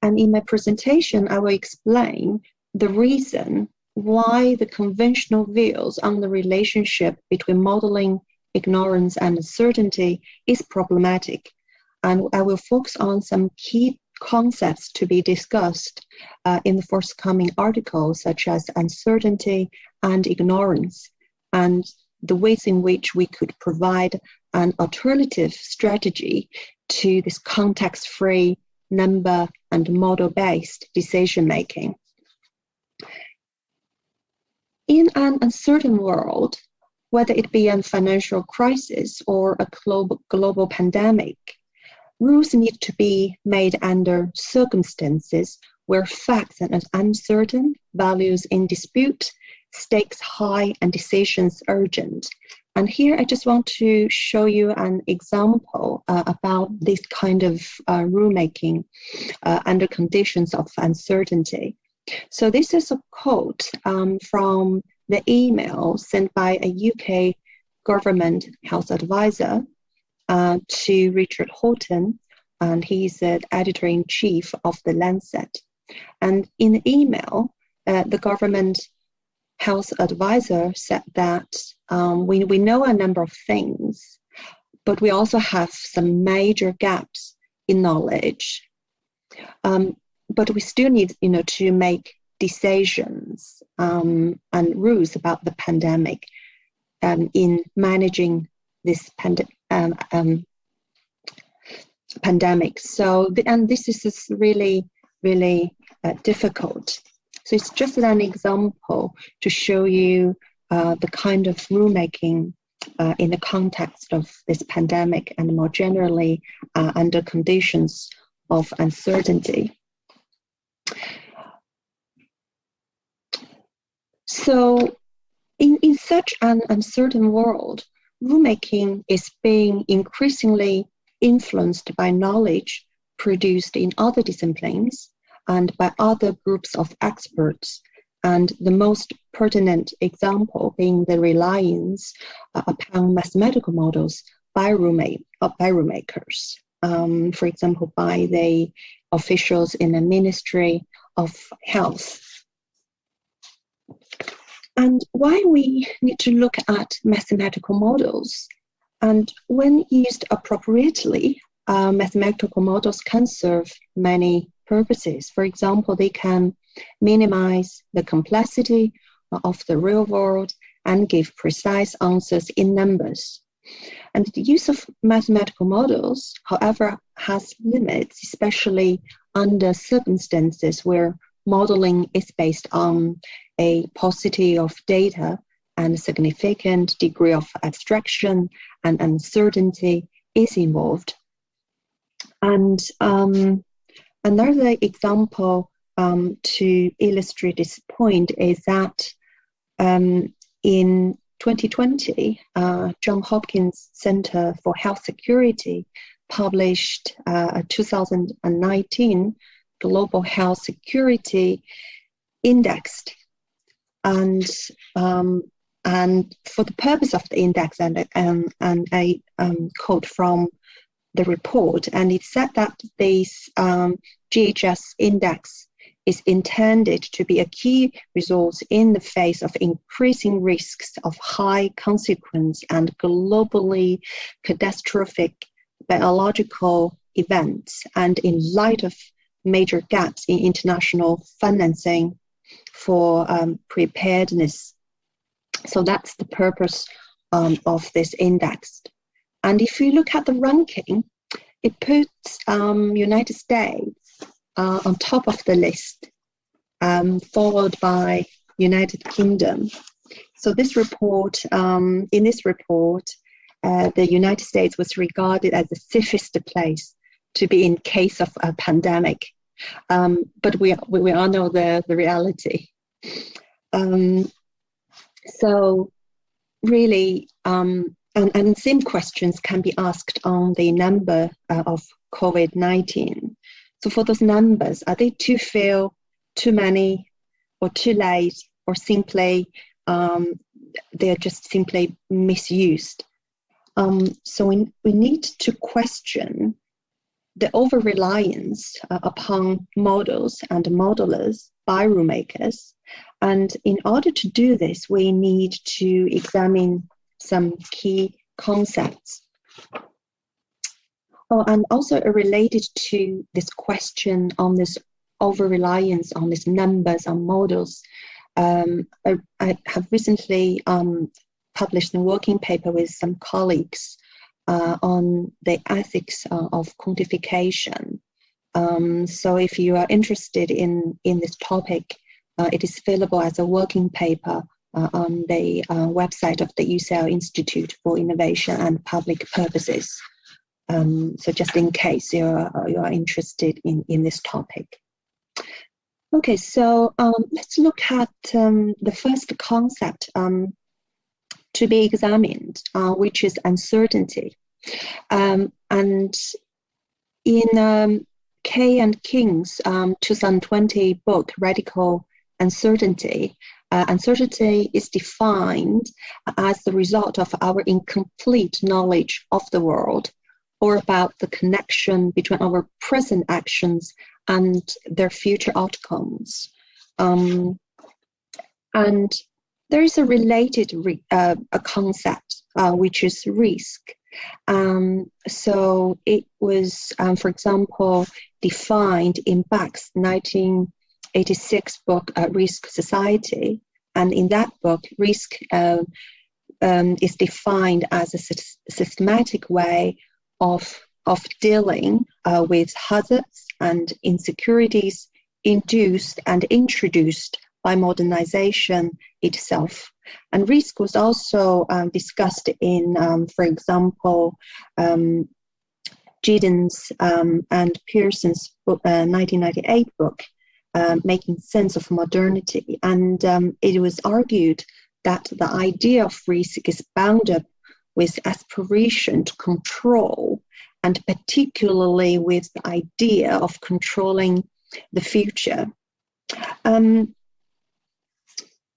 And in my presentation, I will explain the reason why the conventional views on the relationship between modeling, ignorance, and uncertainty is problematic. And I will focus on some key concepts to be discussed in the forthcoming articles, such as uncertainty and ignorance, and the ways in which we could provide an alternative strategy to this context-free, number and model-based decision-making. In an uncertain world, whether it be a financial crisis or a global pandemic, rules need to be made under circumstances where facts are uncertain, values in dispute, stakes high, and decisions urgent. And here I just want to show you an example about this kind of rulemaking under conditions of uncertainty. So this is a quote from the email sent by a UK government health advisor to Richard Horton, and he's the editor-in-chief of The Lancet. And in the email, the government health advisor said that we know a number of things, but we also have some major gaps in knowledge. But we still need, to make decisions and rules about the pandemic in managing this pandemic. So, and this is really, really difficult. So it's just an example to show you the kind of rulemaking in the context of this pandemic and more generally under conditions of uncertainty. So in such an uncertain world, rulemaking is being increasingly influenced by knowledge produced in other disciplines and by other groups of experts, and the most pertinent example being the reliance upon mathematical models by rulemakers, for example, by the officials in the Ministry of Health. And why we need to look at mathematical models, and when used appropriately, mathematical models can serve many purposes. For example, they can minimize the complexity of the real world and give precise answers in numbers. And the use of mathematical models, however, has limits, especially under circumstances where modeling is based on a paucity of data and a significant degree of abstraction and uncertainty is involved. And another example to illustrate this point is that in 2020, Johns Hopkins Center for Health Security published a 2019 Global Health Security Index. And for the purpose of the index, and I quote from the report, and it said that this GHS index is intended to be a key resource in the face of increasing risks of high consequence and globally catastrophic biological events, and in light of major gaps in international financing for preparedness. So that's the purpose of this index. And if you look at the ranking, it puts United States on top of the list, followed by United Kingdom. So this report, in this report, the United States was regarded as the safest place to be in case of a pandemic. But we all know the reality. So really, and same questions can be asked on the number of COVID-19. So for those numbers, are they too few, too many, or too late, or simply they're just simply misused? So we need to question the over-reliance upon models and modelers by rulemakers. And in order to do this, we need to examine some key concepts. Oh, and also related to this question on this over-reliance on these numbers and models, I have recently published a working paper with some colleagues on the ethics of quantification. So if you are interested in this topic, it is available as a working paper on the website of the UCL Institute for Innovation and Public Purposes. So just in case you are interested in this topic. Okay, so let's look at the first concept to be examined, which is uncertainty. And in Kay and King's 2020 book, Radical Uncertainty, uncertainty is defined as the result of our incomplete knowledge of the world, or about the connection between our present actions and their future outcomes. And there is a related a concept, which is risk. So it was, for example, defined in Bach's 1986 book, Risk Society. And in that book, risk is defined as a systematic way of dealing with hazards and insecurities induced and introduced by modernization itself. And risk was also discussed in, for example, Giddens and Pearson's book, 1998 book, Making Sense of Modernity. And it was argued that the idea of risk is bound up with aspiration to control, and particularly with the idea of controlling the future.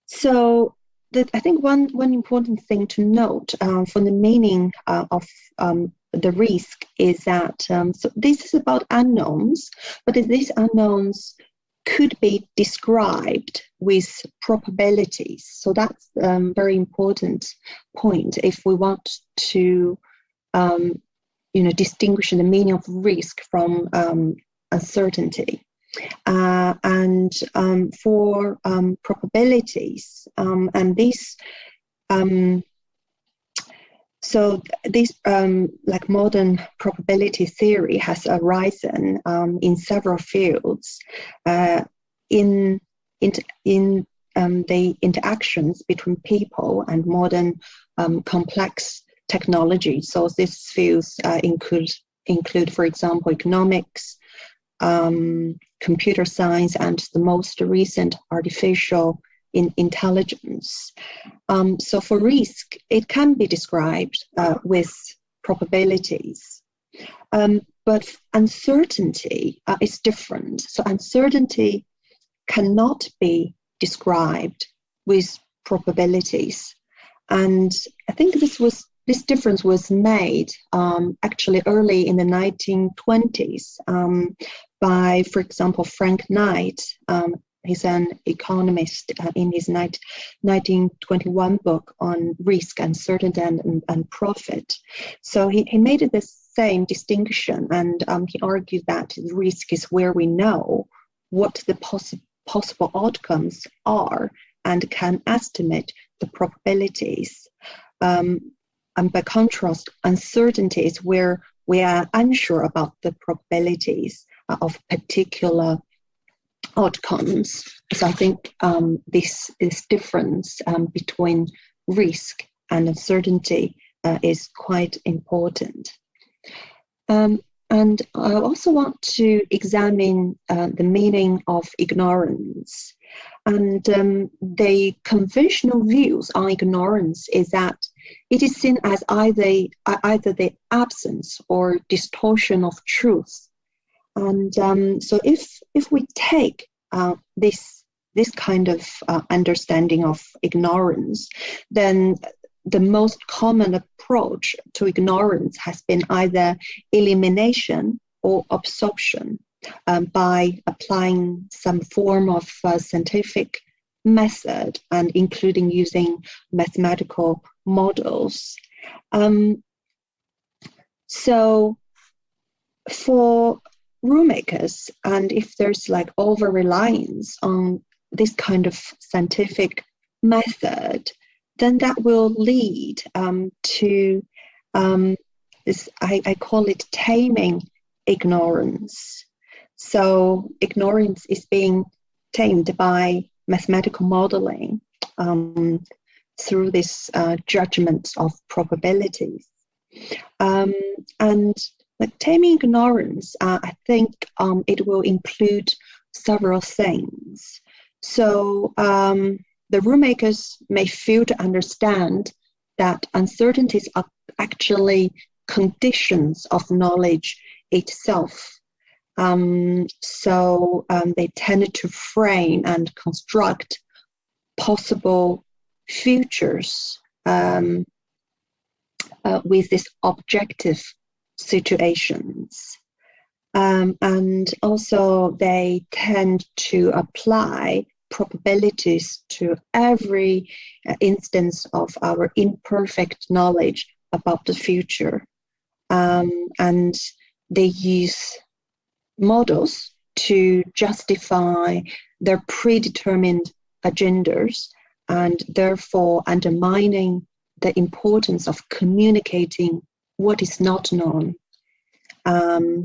So I think one important thing to note for the meaning of the risk is that so this is about unknowns, but these unknowns could be described with probabilities. So that's a very important point if we want to distinguish the meaning of risk from uncertainty. And for probabilities, and these so this like modern probability theory has arisen in several fields in the interactions between people and modern complex technology. So these fields include, for example, economics, computer science, and the most recent artificial intelligence. So for risk, it can be described with probabilities. But uncertainty is different. So uncertainty cannot be described with probabilities. And I think this difference was made actually early in the 1920s by, for example, Frank Knight. He's an economist in his 1921 book on risk, uncertainty, and profit. So he made the same distinction, and he argued that risk is where we know what the possible outcomes are and can estimate the probabilities. And by contrast, uncertainty is where we are unsure about the probabilities of particular outcomes. So I think this difference between risk and uncertainty is quite important. And I also want to examine the meaning of ignorance. And the conventional views on ignorance is that it is seen as either the absence or distortion of truth. And so if we take this kind of understanding of ignorance, then the most common approach to ignorance has been either elimination or absorption by applying some form of scientific method and including using mathematical models. So for rulemakers, and if there's like over-reliance on this kind of scientific method, then that will lead to this, I call it taming ignorance. So ignorance is being tamed by mathematical modeling through this judgment of probabilities. And like taming ignorance, I think it will include several things. So the rulemakers may fail to understand that uncertainties are actually conditions of knowledge itself. So they tend to frame and construct possible futures with these objective situations. And also they tend to apply probabilities to every instance of our imperfect knowledge about the future. And they use models to justify their predetermined agendas, and therefore undermining the importance of communicating what is not known.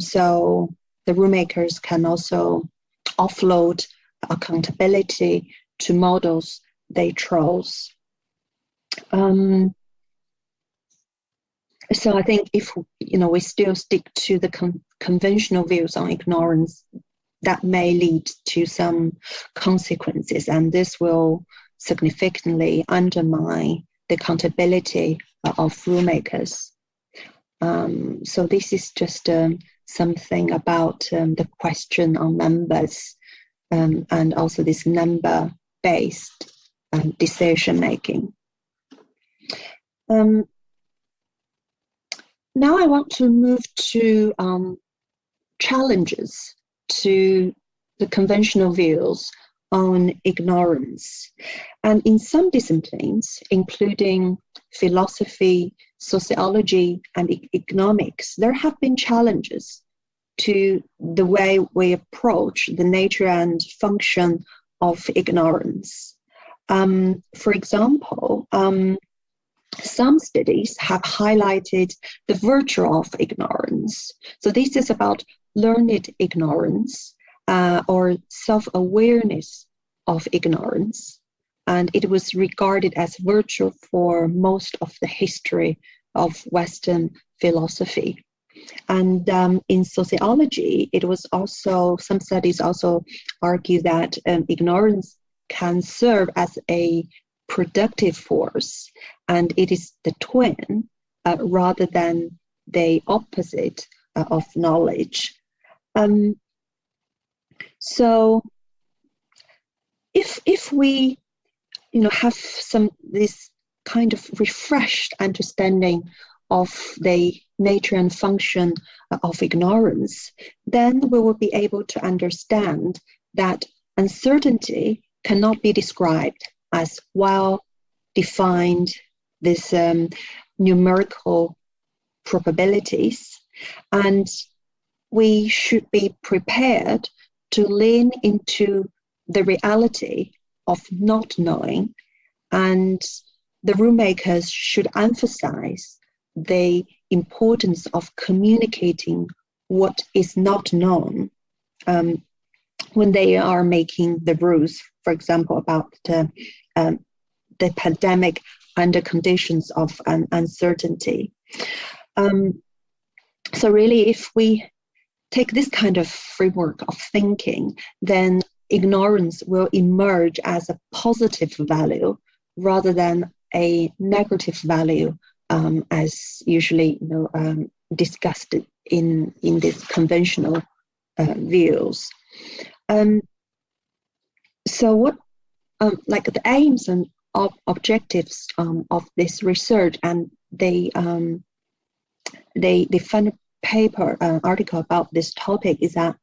So the rulemakers can also offload accountability to models they chose. So I think if we still stick to the conventional views on ignorance, that may lead to some consequences, and this will significantly undermine the accountability of rulemakers. So this is just something about the question on numbers and also this number-based decision making. Now I want to move to challenges to the conventional views on ignorance. And in some disciplines, including philosophy, sociology, and economics, there have been challenges to the way we approach the nature and function of ignorance. For example, some studies have highlighted the virtue of ignorance. So this is about learned ignorance or self-awareness of ignorance. And it was regarded as virtue for most of the history of Western philosophy. And in sociology, it was also, some studies also argue that ignorance can serve as a productive force, and it is the twin rather than the opposite of knowledge. So if we have this kind of refreshed understanding of the nature and function of ignorance, then we will be able to understand that uncertainty cannot be described as well-defined, this numerical probabilities, and we should be prepared to lean into the reality of not knowing, and the rulemakers should emphasize the importance of communicating what is not known when they are making the rules, for example, about the pandemic under conditions of uncertainty. So really, if we take this kind of framework of thinking, then ignorance will emerge as a positive value rather than a negative value, as usually discussed in these conventional views. So what like the aims and objectives of this research, and they fund a paper article about this topic, is that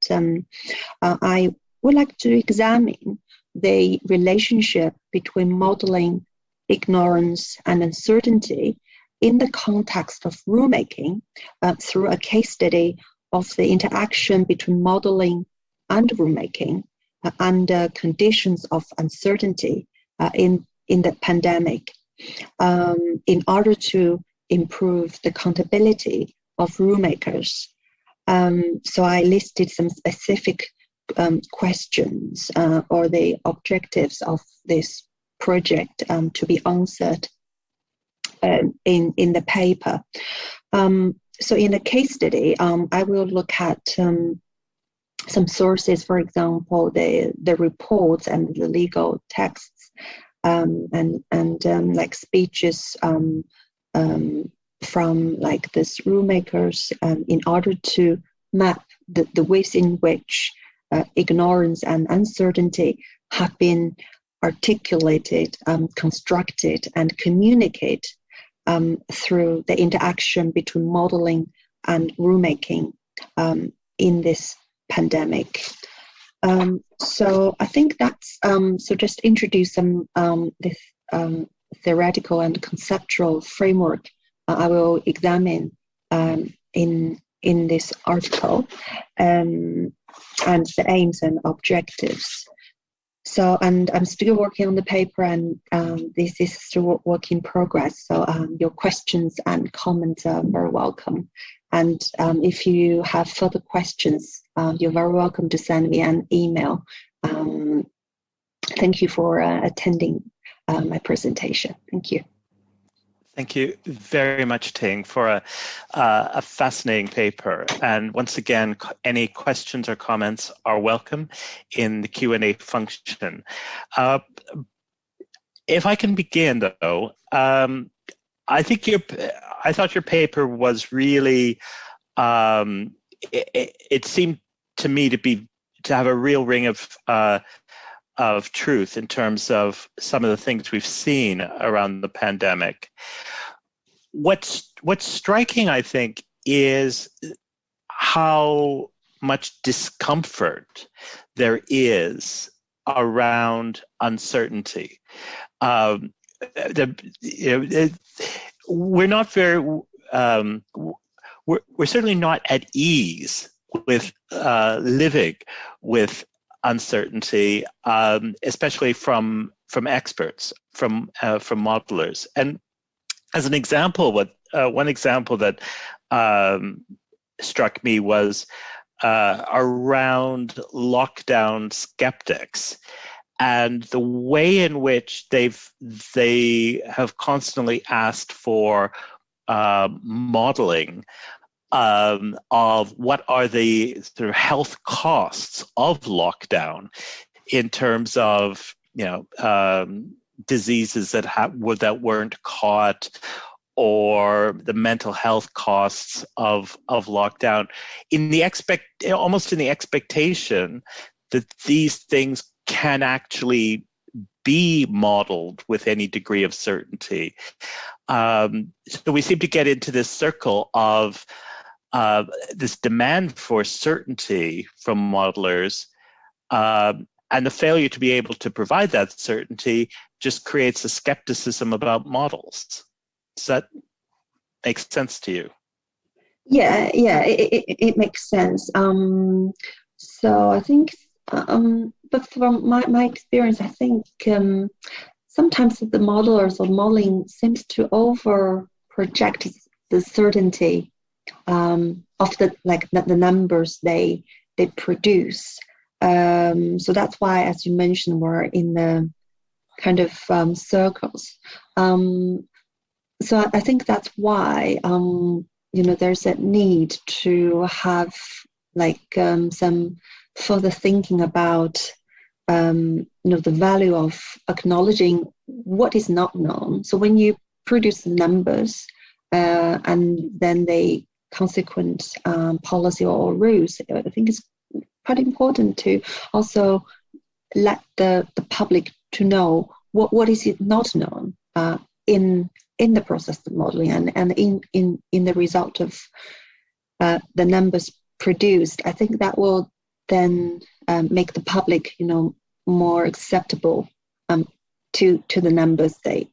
I would like to examine the relationship between modeling ignorance and uncertainty in the context of rulemaking through a case study of the interaction between modeling and rulemaking under conditions of uncertainty in the pandemic, in order to improve the accountability of rulemakers. So I listed some specific questions or the objectives of this project to be answered in the paper. So in the case study, I will look at some sources, for example, the reports and the legal texts, and like speeches from like this rulemakers, in order to map the ways in which ignorance and uncertainty have been articulated, constructed, and communicated through the interaction between modeling and rulemaking in this pandemic. So I think that's so just introduce some this theoretical and conceptual framework I will examine in this article, and the aims and objectives. So, and I'm still working on the paper, and this is still work in progress. So your questions and comments are very welcome. And if you have further questions, you're very welcome to send me an email Thank you for attending my presentation. Thank you. Thank you very much, Ting, for a fascinating paper. And once again, any questions or comments are welcome in the Q&A function. If I can begin, though, I thought your paper was really, it seemed to me to have a real ring of truth in terms of some of the things we've seen around the pandemic. What's striking, I think, is how much discomfort there is around uncertainty. We're not very, we're certainly not at ease with living with uncertainty, especially from experts, from modelers. And as an example, one example that struck me was around lockdown skeptics and the way in which they have constantly asked for modeling of what are the sort of health costs of lockdown in terms of diseases that weren't caught, or the mental health costs of lockdown, almost in the expectation that these things can actually be modeled with any degree of certainty. So we seem to get into this circle of this demand for certainty from modelers, and the failure to be able to provide that certainty just creates a skepticism about models. Does that make sense to you? Yeah, it makes sense. So I think, but from my experience, I think sometimes the modelers or modeling seems to over project the certainty of the numbers they produce. So that's why, as you mentioned, we're in the kind of circles. So I think that's why there's a need to have some further thinking about the value of acknowledging what is not known. So when you produce the numbers and then the consequent policy or rules, I think it's quite important to also let the public to know what is it not known in the process of modeling and in the result of the numbers produced. I think that will then make the public more acceptable to the numbers they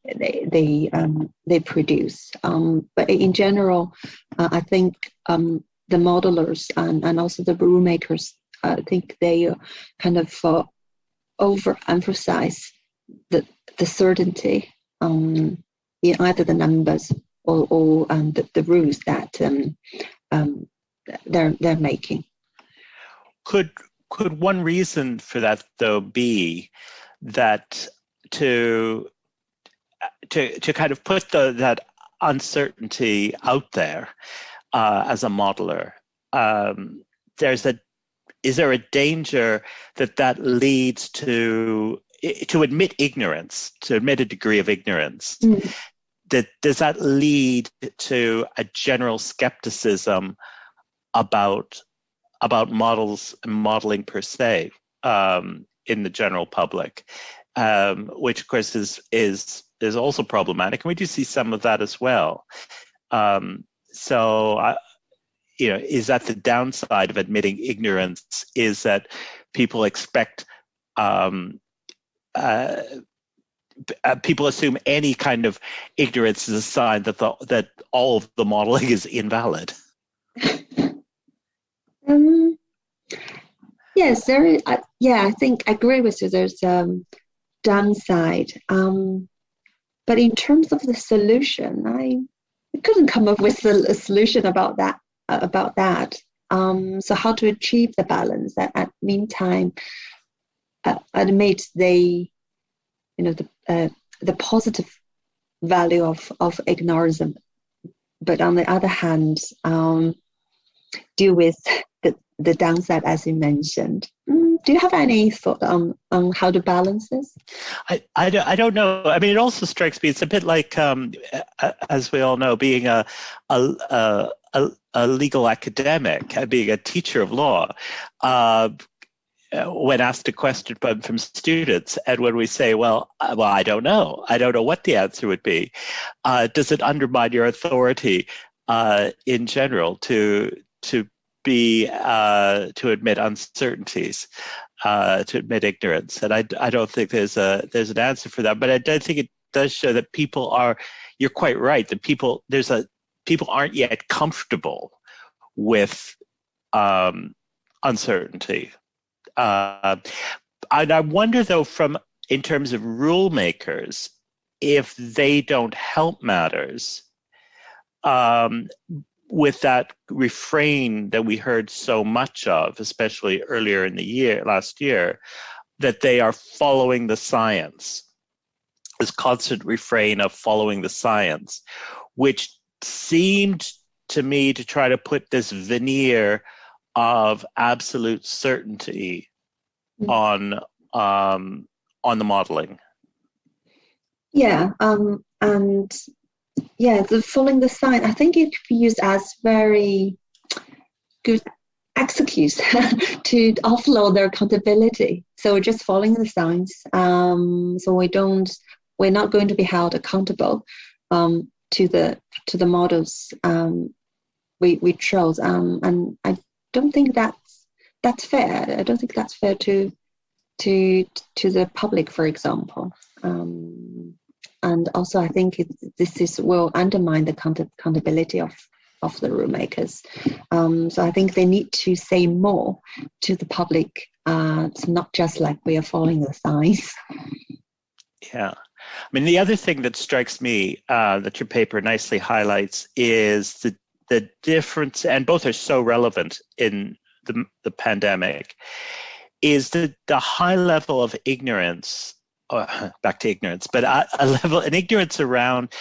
produce. But in general, I think the modelers and also the rule makers, I think they kind of overemphasize the certainty in either the numbers or the rules that they're making. Could one reason for that, though, be that to kind of put that uncertainty out there as a modeler, is there a danger that leads to admit ignorance, to admit a degree of ignorance? Does that lead to a general skepticism about models and modeling per se in the general public, which of course is also problematic, and we do see some of that as well. Is that the downside of admitting ignorance? Is that people expect people assume any kind of ignorance is a sign that all of the modeling is invalid? Yes, there is. I think I agree with you. There's downside, but in terms of the solution, I couldn't come up with a solution about that. So how to achieve the balance? At meantime, admit the positive value of ignorance, but on the other hand, deal with the downside, as you mentioned. Do you have any thought on how to balance this? I don't know. I mean, it also strikes me, it's a bit like, as we all know, being a legal academic, being a teacher of law. When asked a question from students, and when we say, well, I don't know what the answer would be, does it undermine your authority in general to admit uncertainties, to admit ignorance? And I don't think there's an answer for that, but I do think it does show that you're quite right, that people aren't yet comfortable with uncertainty. And I wonder, though, in terms of rule makers, if they don't help matters with that refrain that we heard so much of, especially earlier in the last year, that they are following the science. This constant refrain of following the science, which seemed to me to try to put this veneer of absolute certainty on the modeling. Yeah, and yeah, the following the science, I think it could be used as very good excuse to offload their accountability. So we're just following the science. So we're not going to be held accountable to the models we chose. And I don't think that's fair. I don't think that's fair to the public, for example. And also, I think this will undermine the accountability of the rule makers. So I think they need to say more to the public. It's not just like we are following the science. Yeah. I mean, the other thing that strikes me that your paper nicely highlights is the difference, and both are so relevant in the pandemic, is the high level of ignorance, back to ignorance, but an ignorance around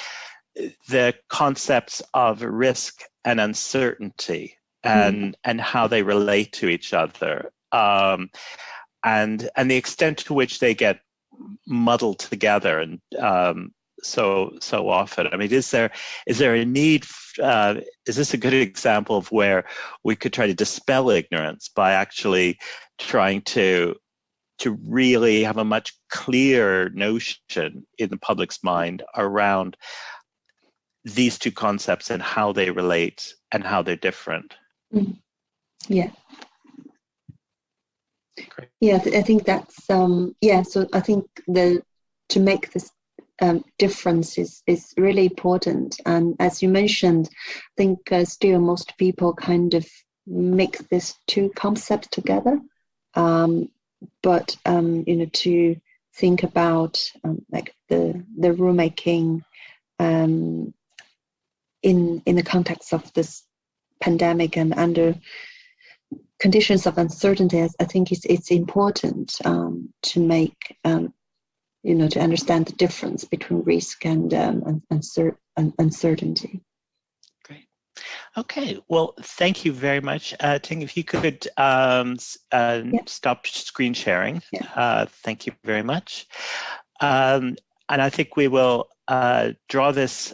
the concepts of risk and uncertainty and how they relate to each other, and the extent to which they get muddled together, and so often. I mean, is there a need? Is this a good example of where we could try to dispel ignorance by actually trying to really have a much clearer notion in the public's mind around these two concepts and how they relate and how they're different? Yeah. Great. Yeah, I think that's so I think to make this difference is really important. And as you mentioned, I think still most people kind of mix these two concepts together. But to think about like the rulemaking in the context of this pandemic and under conditions of uncertainty, I think it's important to make to understand the difference between risk and uncertainty. Great. Okay. Well, thank you very much, Ting. If you could stop screen sharing. Yeah. Thank you very much. And I think we will draw this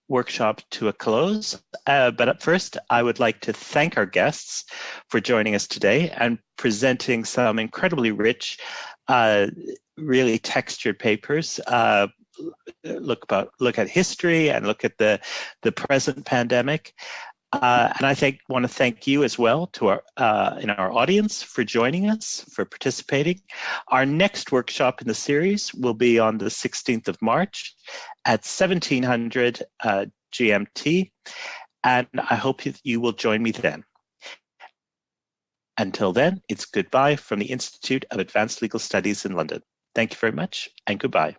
workshop to a close. But at first, I would like to thank our guests for joining us today and presenting some incredibly rich, really textured papers. Look at history and look at the present pandemic. And I want to thank you as well to our audience for joining us, for participating. Our next workshop in the series will be on the 16th of March at 1700 GMT, and I hope you will join me then. Until then, it's goodbye from the Institute of Advanced Legal Studies in London. Thank you very much, and goodbye.